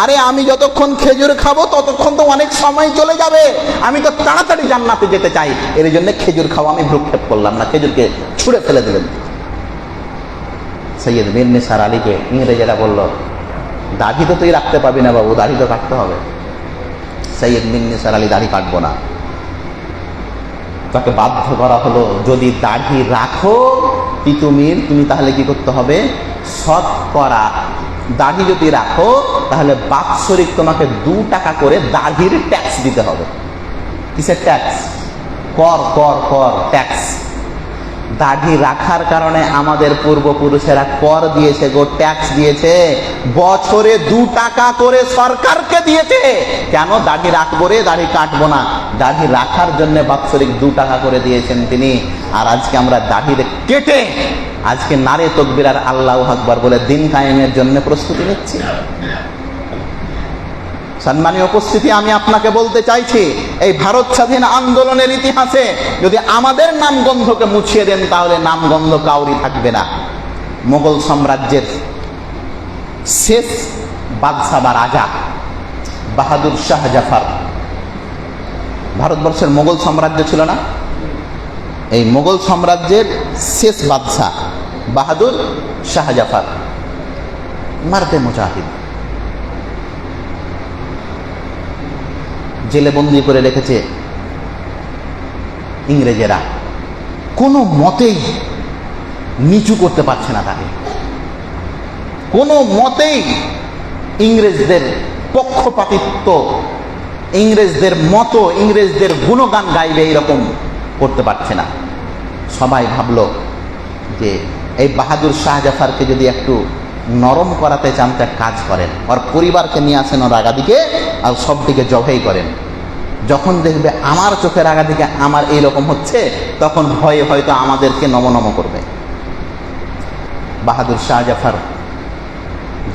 আরে আমি যতক্ষণ খেজুর খাবো ততক্ষণ তো অনেক সময় চলে যাবে, আমি তো তাড়াতাড়ি জান্নাতে যেতে চাই, এর জন্য খেজুর খাওয়া আমি ভ্রুক্ষেপ করলাম না, খেজুরকে ছুঁড়ে ফেলে দিলেন। সৈয়দ মীর নিসার আলীকে ইংরেজেরা বলল দাড়ি তো তুই রাখতে পাবি না বাবু, দাড়ি তো কাটতে হবে। সৈয়দ মীর নিসার আলী দাড়ি কাটবো না। তাকে বাধ্য করা হলো, যদি দাড়ি রাখো তিতুমির, তুমি তাহলে কি করতে হবে? শতকরা দাড়ি যদি রাখো তাহলে বাৎসরিক তোমাকে 2 টাকা করে দাড়ির ট্যাক্স দিতে হবে। কিসের ট্যাক্স? কর কর কর ট্যাক্স। দাড়ি রাখার কারণে আমাদের পূর্বপুরুষেরা কর দিয়েছে গো, ট্যাক্স দিয়েছে। বছরে 2 টাকা করে সরকারকে দিয়েছে। কেন? দাড়ি রাখবো রে, দাড়ি কাটবো না। দাড়ি রাখার জন্য বাৎসরিক 2 টাকা করে দিয়েছেন তিনি। আর আজকে আমরা দাড়ি কেটে আজকে নারে তকবীর আর আল্লাহু আকবার বলে দিন কায়েমের জন্য প্রস্তুতি নিচ্ছি। সম্মানীয় উপস্থিতি, আমি আপনাকে বলতে চাইছি, এই ভারত স্বাধীন আন্দোলনের ইতিহাসে যদি আমাদের নাম গন্ধকে মুছিয়ে দেন তাহলে নাম গন্ধ কাউরি থাকবে না। মোগল সাম্রাজ্যের শেষ বাদশা বা রাজা বাহাদুর শাহ জাফর, ভারতবর্ষের মোগল সাম্রাজ্য ছিল না, এই মোগল সাম্রাজ্যের শেষ বাদশা বাহাদুর শাহ জাফর মারতে মুজাহিদ, জেলে বন্দি করে রেখেছে ইংরেজেরা। কোনো মতেই নিচু করতে পারছে না তাকে, কোনো মতেই ইংরেজদের পক্ষপাতিত্ব, ইংরেজদের মতো, ইংরেজদের গুণগান গাইবে এইরকম করতে পারছে না। সবাই ভাবলো যে এই বাহাদুর শাহ জাফরকে যদি একটু নরম করাতে চান তো এক কাজ করেন, ওর পরিবারকে নিয়ে আসেন ওর আগাদিকে আর সবটিকে জবাই করেন। যখন দেখবে আমার চোখের আগাদিকে আমার এইরকম হচ্ছে, তখন ভয়ে হয়তো আমাদেরকে নমনম করবে। বাহাদুর শাহ জাফর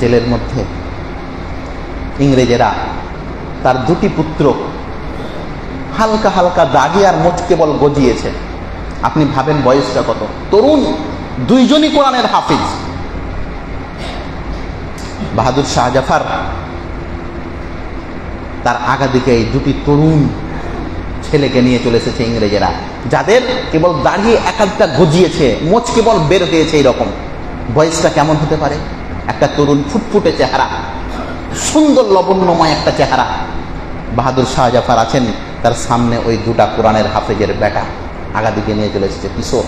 জেলের মধ্যে, ইংরেজেরা তার 2টি পুত্র হালকা হালকা দাড়ি আর মুখ কেবল গজিয়েছে। আপনি ভাবেন বয়সটা কত, তরুণ, 2জনই কোরআনের হাফিজ। বাহাদুর শাহ জাফর তার আগাদিকে এই 2টি তরুণ ছেলেকে নিয়ে চলে এসেছে ইংরেজেরা, যাদের কেবল দাঁড়িয়ে একটা গজিয়েছে, মোচ কেবল বের হয়েছে। এইরকম বয়সটা কেমন হতে পারে? একটা তরুণ ফুটফুটে চেহারা, সুন্দর লবণ্যময় একটা চেহারা। বাহাদুর শাহ জাফর আছেন, তার সামনে ওই 2টা কোরআনের হাফেজের বেটা আগাদিকে নিয়ে চলে এসেছে কিশোর।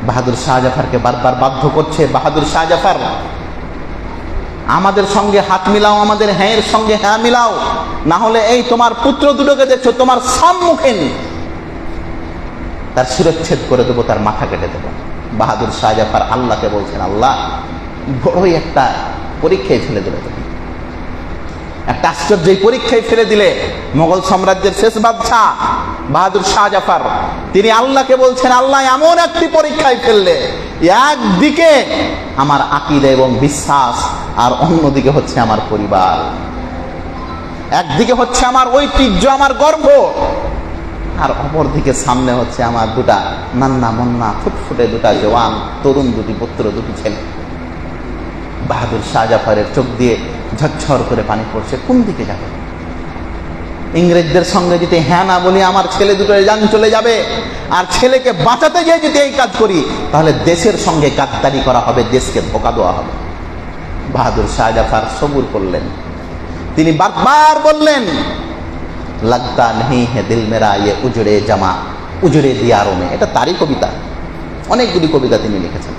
বাহাদুর শাহ জাফরকে বারবার বাধ্য করছে, বাহাদুর শাহ জাফর আমাদের সঙ্গে হাত মিলাও, আমাদের হ্যাঁর সঙ্গে হ্যাঁ মিলাও, না হলে এই তোমার পুত্র দুটোকে দেখছো তোমার সম্মুখীন তার শিরচ্ছেদ করে দেবো, তার মাথা কেটে দেবো। বাহাদুর শাহ জাফর আল্লাহকে বলছেন, আল্লাহ বড়ই একটা পরীক্ষায় ফেলে দিলে তুমি, একটা আশ্চর্য পরীক্ষায় ফেলে দিলে। মোগল সাম্রাজ্যের শেষ বাদশা বাহাদুর শাহ জাফর তিনি আল্লাহকে বলছেন, আল্লাহ এমন একটি পরীক্ষায় ফেললে, একদিকে আমার আকীদা এবং বিশ্বাস আর অন্যদিকে হচ্ছে আমার পরিবার, একদিকে হচ্ছে আমার ঐতিহ্য, আমার গর্ব, আর অপরদিকে সামনে হচ্ছে আমার 2টা নান্না মন্না ফুটফুটে 2টা জওয়ান তরুণ, 2টি পুত্র, 2টি ছেলে। বাহাদুর শাহ জাফরের চোখ দিয়ে ঝরঝর করে পানি পড়ছে, কোন দিকে যাবে? ইংরেজদের সঙ্গে যদি হ্যাঁ না বলি আমার ছেলে দুটোর জান চলে যাবে, আর ছেলেকে বাঁচাতে গিয়ে যদি এই কাজ করি তাহলে দেশের সঙ্গে গাদ্দারি করা হবে, দেশকে ধোঁকা দেওয়া হবে। বাহাদুর শাহ জাফর সবুর করলেন, তিনি বারবার বললেন, লাগতা নেই হে দিল মেরা ইয়ে উজড়ে জামা উজড়ে দিয়ারো মে। এটা তারই কবিতা, অনেকগুলি কবিতা তিনি লিখেছেন।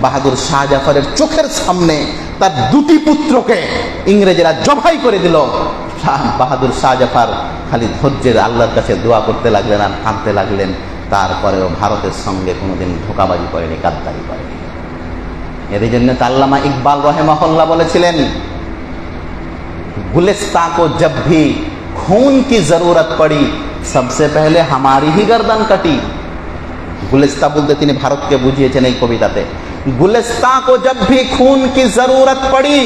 বাহাদুর শাহ জাফরের চোখের সামনে তার 2টি পুত্রকে ইংরেজেরা জবাই করে দিল। বাহাদুর শাহ জাফর খালি ধৈর্যের আল্লাহর কাছে দোয়া করতে লাগলেন আর কাঁদতে লাগলেন। তারপরেও ভারতের সঙ্গে কোনোদিন ধোঁকাবাজি করেনি, গাদ্দারি করেনি। এর জন্য আল্লামা ইকবাল রাহিমাহুল্লাহ বলেছিলেন, গুলিস্তা কো জব ভি খুন কি জরুরত পড়ি সবসে পহলে হামারি হি গর্দন কাটি। গুলিস্তা বলতে তিনি ভারতকে বুঝিয়েছেন এই কবিতাতে। गुलिस्ता को जब भी खून की जरूरत पड़ी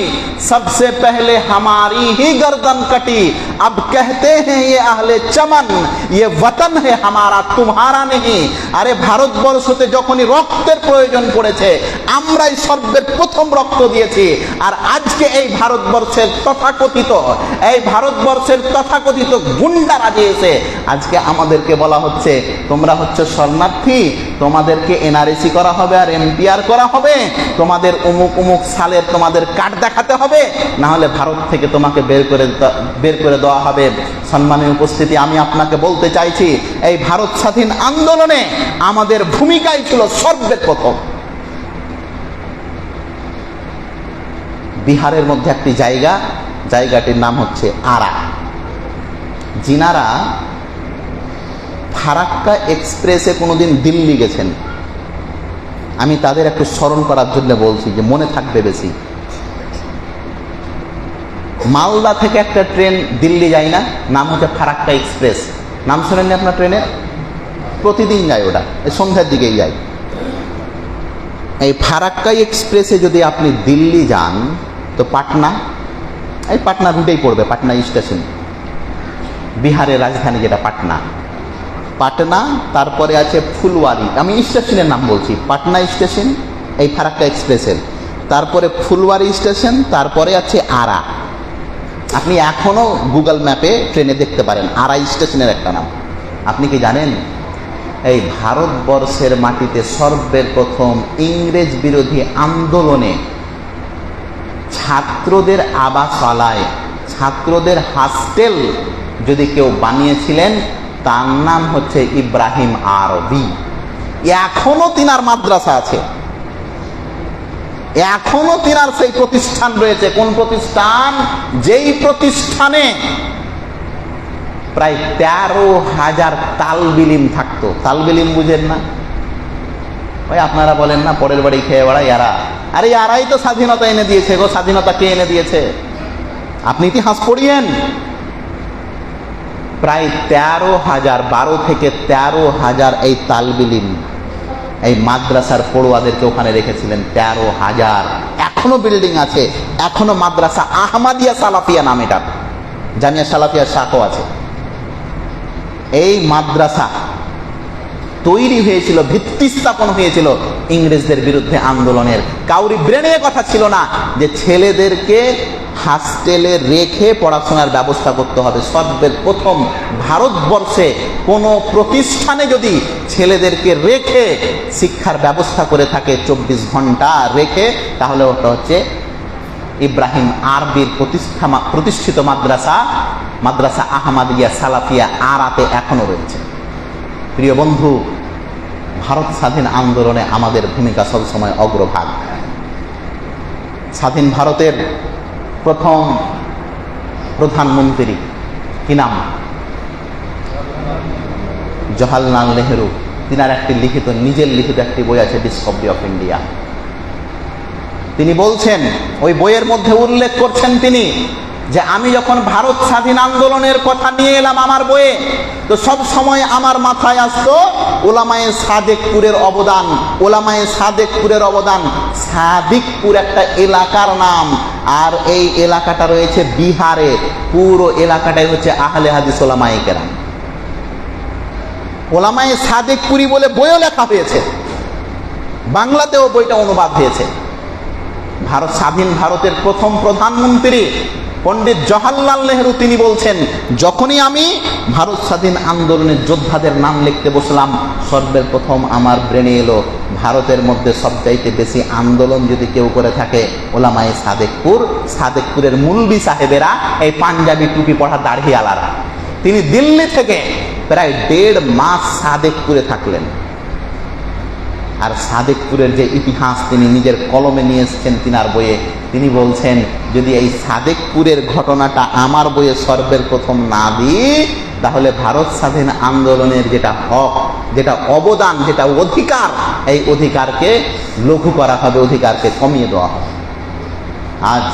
सबसे पहले हमारी ही गर्दन कटी। अब कहते हैं ये अहले चमन ये वतन है हमारा तुम्हारा नहीं। আরে ভারতবর্ষতে যখনই রক্তের প্রয়োজন পড়েছে আমরাই সর্বের প্রথম প্রথম রক্ত দিয়েছি। আর আজকে এই ভারতবর্ষের তথাকথিত গুন্ডারা যে এসে আজকে আমাদেরকে বলা হচ্ছে তোমরা হচ্ছে শরণার্থী, তোমাদেরকে এনআরসি করা হবে আর এমপিআর করা হবে, তোমাদের অমুক অমুক সালের তোমাদের কার্ড দেখাতে হবে, না হলে ভারত থেকে তোমাকে বের করে দেওয়া হবে। সম্মানীয় উপস্থিতি, আমি আপনাকে বলতে চাইছি এই ভারত স্বাধীন আন্দোলনে আমাদের ভূমিকাই ছিল সর্বপ্রথম। বিহারের মধ্যে একটি জায়গাটির নাম হচ্ছে আরা। যিনারা ফারাক্কা এক্সপ্রেসে কোনোদিন দিল্লি গেছেন, আমি তাদের একটু স্মরণ করার জন্য বলছি যে মনে থাকবে বেশি। মালদা থেকে একটা ট্রেন দিল্লি যায় না, নাম হচ্ছে ফারাক্কা এক্সপ্রেস। নাম শোনেননি আপনার ট্রেনের? প্রতিদিন যায় ওটা, সন্ধ্যার দিকেই যায়। এই ফারাক্কা এক্সপ্রেসে যদি আপনি দিল্লি যান তো পাটনা রুটেই পড়বে, পাটনা স্টেশন, বিহারের রাজধানী যেটা পাটনা, তারপরে আছে ফুলওয়ারি। আমি স্টেশনের নাম বলছি, পাটনা স্টেশন এই ফারাক্কা এক্সপ্রেসের, তারপরে ফুলওয়ারি স্টেশন, তারপরে আছে আরা। আপনি এখনো গুগল ম্যাপে ট্রেনে দেখতে পারেন আরা স্টেশনের একটা নাম। আপনি কি জানেন এই ভারতবর্ষের মাটিতে সর্বপ্রথম ইংরেজ বিরোধী আন্দোলনে ছাত্রদের আবাসালয়, ছাত্রদের হস্টেল যদি কেউ বানিয়েছিলেন তার নাম হচ্ছে ইব্রাহিম আরবি। এখনো তিনার মাদ্রাসা আছে, এখনো তিনার সেই প্রতিষ্ঠান রয়েছে। কোন প্রতিষ্ঠান? যেই প্রতিষ্ঠানে প্রায় 13,000 তালবিলিম থাকতো। তালবিলিম বুঝেন না? ওই আপনারা বলেন না পরের বাড়ি খেয়ে বেড়াই এরা, আরে এরাই তো স্বাধীনতা এনে দিয়েছে গো। স্বাধীনতা কে এনে দিয়েছে? আপনি ইতিহাস পড়িয়েন। প্রায় 13,000, 12 থেকে 13,000 এই তালবিলিম এই মাদ্রাসার পড়ুয়াদেরকে ওখানে রেখেছিলেন। 13,000 এখনো বিল্ডিং আছে, এখনো মাদ্রাসা আহমাদিয়া সালাফিয়া নাম, এটা জামিয়া সালাফিয়া শাখা আছে। এই মাদ্রাসা তৈরি হয়েছিল, ভিত্তি স্থাপন হয়েছিল ইংরেজদের বিরুদ্ধে আন্দোলনের। কাউরি ব্রেনে কথা ছিল না যে ছেলেদেরকে হস্টেলে রেখে পড়াশোনার ব্যবস্থা করতে হবে। সর্বপ্রথম ভারতবর্ষে কোনো প্রতিষ্ঠানে যদি ছেলেদেরকে রেখে শিক্ষার ব্যবস্থা করে থাকে 24 ঘন্টা রেখে, তাহলে ওটা হচ্ছে ইব্রাহিম আরবির প্রতিষ্ঠিত মাদ্রাসা আহমাদিয়া সালাফিয়া আরাতে এখনো রয়েছে। প্রিয় বন্ধু, ভারত স্বাধীন আন্দোলনে আমাদের ভূমিকা সবসময় অগ্রভাগ। স্বাধীন ভারতের প্রথম প্রধানমন্ত্রী কি নাম? জওহরলাল নেহেরু। তিনার একটি নিজের লিখিত একটি বই আছে, ডিসকভারি অফ ইন্ডিয়া। তিনি বলছেন, ওই বইয়ের মধ্যে উল্লেখ করছেন তিনি যে আমি যখন ভারত স্বাধীন আন্দোলনের কথা নিয়ে এলাম আমার বইয়ে, তো সব সময় আমার মাথায় আসতো ওলামায়ে সাদেকপুরের অবদান। ওলামায়ে সাদেকপুরের অবদান, সাদিকপুর একটা এলাকার নাম, আর এই এলাকাটা রয়েছে বিহারে। পুরো এলাকাটাই হচ্ছে আহলে হাদিস ওলামায়ে কেরাম। ওলামায়ে সাদেকপুরি বলে বইও লেখা হয়েছে, বাংলাতেও বইটা অনুবাদ হয়েছে। স্বাধীন ভারতের প্রথম প্রধানমন্ত্রী পণ্ডিত জওহরলাল নেহেরু তিনি বলছেন, যখনই আমি ভারত স্বাধীন আন্দোলনের যোদ্ধাদের নাম লিখতে বসলাম, সর্বপ্রথম আমার ব্রেনে এলো ভারতের মধ্যে সবচাইতে বেশি আন্দোলন যদি কেউ করে থাকে ওলামায়ে সাদেকপুরের মুলবি সাহেবেরা, এই পাঞ্জাবি টুপি পড়া দাড়িওয়ালারা। তিনি দিল্লি থেকে প্রায় 1.5 মাস সাদেকপুরে থাকলেন। আর সাদেকপুরের যে ইতিহাস তিনি নিজের কলমে নিয়ে এসেছেন তিনার বইয়ে, তিনি বলছেন যদি এই সাদেকপুরের ঘটনাটা আমার বইয়ে সর্বপ্রথম না দিই, তাহলে ভারত স্বাধীন আন্দোলনের যেটা হক, যেটা অবদান, যেটা অধিকার, এই অধিকারকে লঘু করা হবে, অধিকারকে কমিয়ে দেওয়া হবে। আজ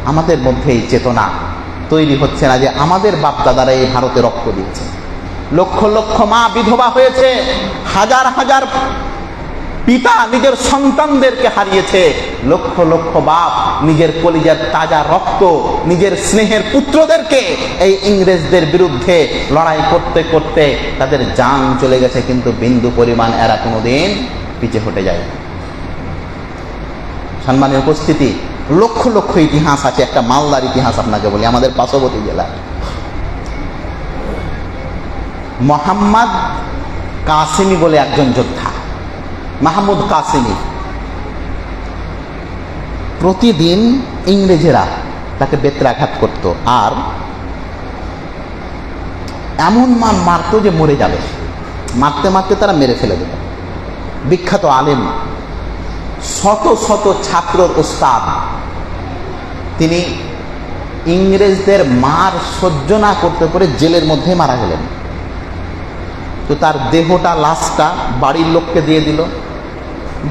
আমাদের মধ্যে এই চেতনা তৈরি হচ্ছে না যে আমাদের বাপদাদারা এই ভারতে রক্ত দিয়েছে, লক্ষ লক্ষ মা বিধবা হয়েছে, হাজার হাজার পিতা নিজের সন্তানদেরকে হারিয়েছে, লক্ষ লক্ষ বাপ নিজের কলিজার তাজা রক্ত, নিজের স্নেহের পুত্রদেরকে এই ইংরেজদের বিরুদ্ধে লড়াই করতে করতে তাদের জান চলে গেছে, কিন্তু বিন্দু পরিমাণ এরা কোনোদিন পিছে হটে যায়। সম্মানীয় উপস্থিতি, লক্ষ লক্ষ ইতিহাস আছে। একটা মালদার ইতিহাস আপনাকে বলি, আমাদের পার্শ্ববর্তী জেলা। মোহাম্মদ কাসেমি বলে একজন যোদ্ধা, মাহমুদ কাসেমি, প্রতিদিন ইংরেজেরা তাকে বেত্রাঘাত করত, আর এমন মারতো যে মরে যাবে, মারতে মারতে তারা মেরে ফেলে দিত। বিখ্যাত আলেম, শত শত ছাত্রর উস্তাদ, তিনি ইংরেজদের মার সহ্য না করতে পারে জেলের মধ্যে মারা গেলেন। তো তার দেহটা, লাশটা বাড়ির লোককে দিয়ে দিল।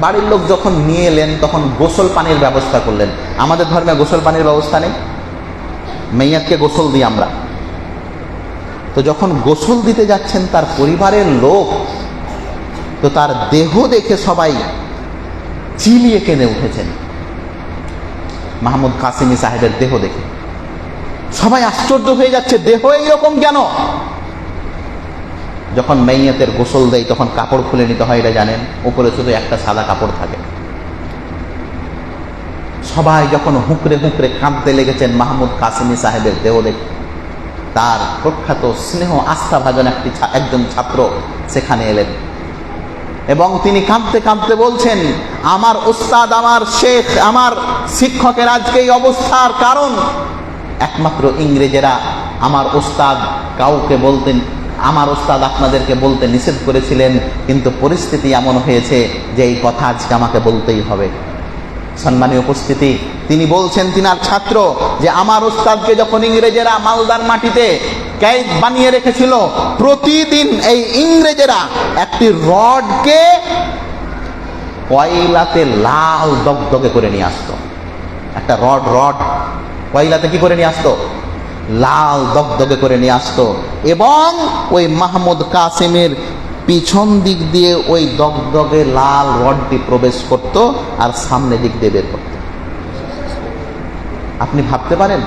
বাড়ির লোক যখন নিয়ে এলেন তখন গোসল পানির ব্যবস্থা করলেন। আমাদের ধর্মে গোসল পানির ব্যবস্থা নেই, মেয়াতকে গোসল দিই আমরা। তো যখন গোসল দিতে যাচ্ছেন তার পরিবারের লোক, তো তার দেহ দেখে সবাই চিলিয়ে কেঁদে উঠেছেন। মাহমুদ কাসেমি সাহেবের দেহ দেখে সবাই আশ্চর্য হয়ে যাচ্ছে, দেহ এইরকম কেন? যখন মেয়াতের গোসল দেয় তখন কাপড় খুলে নিতে হয়, এটা জানেন, উপরে শুধু একটা সাদা কাপড় থাকে। সবাই যখন হুঁকড়ে হুঁকড়ে কাঁদতে লেগেছেন মাহমুদ কাসেমি সাহেবের দেহ দেখে, তার প্রখ্যাত স্নেহ আস্থাভাজন একজন ছাত্র সেখানে এলেন এবং তিনি কাঁদতে কাঁদতে বলছেন, আমার উস্তাদ, আমার শেখ, আমার শিক্ষকের আজকে এই অবস্থার কারণ একমাত্র ইংরেজেরা। আমার উস্তাদ কাউকে বলতেন, আমার উস্তাদ আপনাদেরকে বলতে নিষেধ করেছিলেন, কিন্তু পরিস্থিতি এমন হয়েছে যে এই কথা আজকে আমাকে বলতেই হবে। সম্মানীয় উপস্থিতি, তিনি বলছেন তিনার ছাত্র যে আমার উস্তাদকে যখন ইংরেজেরা মালদার মাটিতে ক্যাদ বানিয়ে রেখেছিল, প্রতিদিন এই ইংরেজেরা একটি রডকে কয়লাতে লাল দগদগে করে নিয়ে আসতো। একটা রড কয়লাতে কি করে নিয়ে আসতো? লাল দগদগে করে নিয়ে আসতো, এবং ওই মাহমুদ কাসেমের পিছন দিক দিয়ে ওই দগদগে লাল রডটি প্রবেশ করত আর সামনে দিক দিয়ে বের করত। আপনি ভাবতে পারেন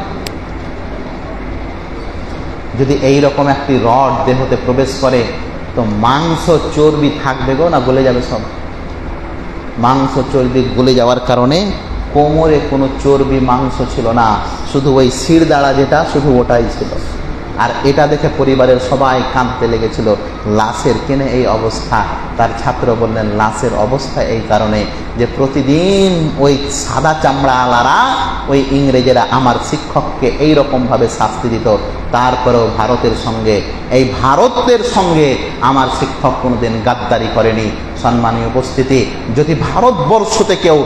যদি এই রকম একটি রড দেহতে প্রবেশ করে তো মাংস চর্বি থাকবে গো না গলে যাবে সব? মাংস চর্বি গলে যাওয়ার কারণে কোমরে কোনো চর্বি মাংস ছিল না, শুধু ওই শিরদাঁড়া যেটা, শুধু ওটাই ছিল। আর এটা দেখে পরিবারের সবাই কাঁদতে লেগেছিল। লাশের কেনে এই অবস্থা? তার ছাত্র বললেন, লাশের অবস্থা এই কারণে যে প্রতিদিন ওই সাদা চামড়া আলারা, ওই ইংরেজেরা আমার শিক্ষককে এই রকমভাবে শাস্তি দিত, তারপরেও ভারতের সঙ্গে আমার শিক্ষক কোনোদিন গাদ্দারি করেনি। সম্মানীয় উপস্থিতি, যদি ভারতবর্ষতে কেউ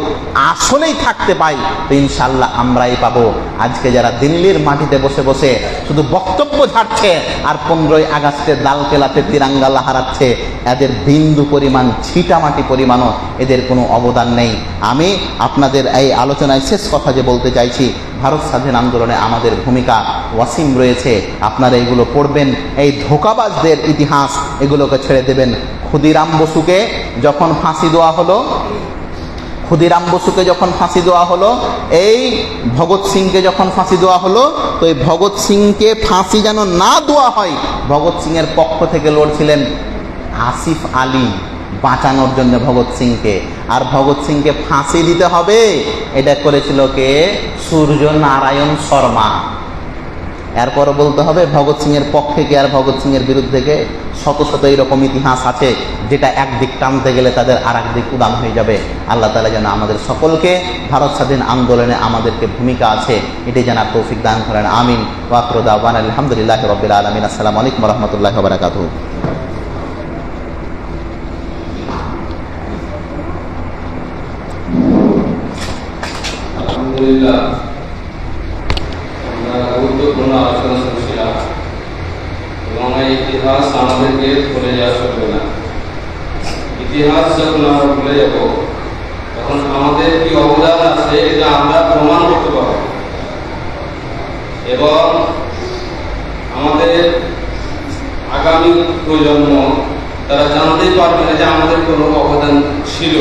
আসলেই থাকতে পাই তো ইনশাল্লাহ আমরাই পাবো। আজকে যারা দিল্লির মাটিতে বসে বসে শুধু বক্তব্য ঝাড়ছে আর 15ই আগস্টের লালকেল্লাতে তিরঙ্গা লহরাচ্ছে, এদের বিন্দু পরিমাণ, ছিটামাটি পরিমাণও এদের কোনো অবদান নেই। আমি আপনাদের এই আলোচনায় শেষ কথা যে বলতে চাইছি, ভারত স্বাধীন আন্দোলনে আমাদের ভূমিকা ওয়াসিম রয়েছে। আপনারা এগুলো পড়বেন, এই ধোঁকাবাজদের ইতিহাস এগুলোকে ছেড়ে দেবেন। ক্ষুদিরাম বসুকে যখন ফাঁসি দেওয়া হলো, এই ভগৎ সিংকে যখন ফাঁসি দেওয়া হলো, তো এই ভগৎ সিংকে ফাঁসি যেন না দেওয়া হয়, ভগৎ সিংয়ের পক্ষ থেকে লড়ছিলেন আসিফ আলী বাঁচানোর জন্য ভগৎ সিংকে। আর ভগৎ সিংকে ফাঁসি দিতে হবে এটা করেছিল কে? সূর্য নারায়ণ শর্মা। এরপরও বলতে হবে ভগৎ সিংয়ের পক্ষে কে আর ভগৎ সিংয়ের বিরুদ্ধে কে? শত শত এইরকম ইতিহাস আছে যেটা একদিক টানতে গেলে তাদের আর একদিক উদাম হয়ে যাবে। আল্লাহ তাআলা যেন আমাদের সকলকে ভারত স্বাধীন আন্দোলনে আমাদেরকে ভূমিকা আছে এটি জানার তৌফিক দান করেন। আমিন। ওয়া আখিরু দাওয়ানা আলহামদুলিল্লাহি রাব্বিল আলামিন। আসসালামু আলাইকুম ওয়া রাহমাতুল্লাহি ওয়া বারাকাতুহু। আলহামদুলিল্লাহ, আমরা গুরুত্বপূর্ণ আলোচনা শুনছিলাম এবং এই ইতিহাস আমাদেরকে ভুলে যাওয়া চলবে না। ইতিহাস যখন আমরা ভুলে যাব তখন আমাদের কি অবদান আছে এটা আমরা প্রমাণ করতে পারব এবং আমাদের আগামী প্রজন্ম তারা জানতেই পারবে না যে আমাদের কোনো অবদান ছিল।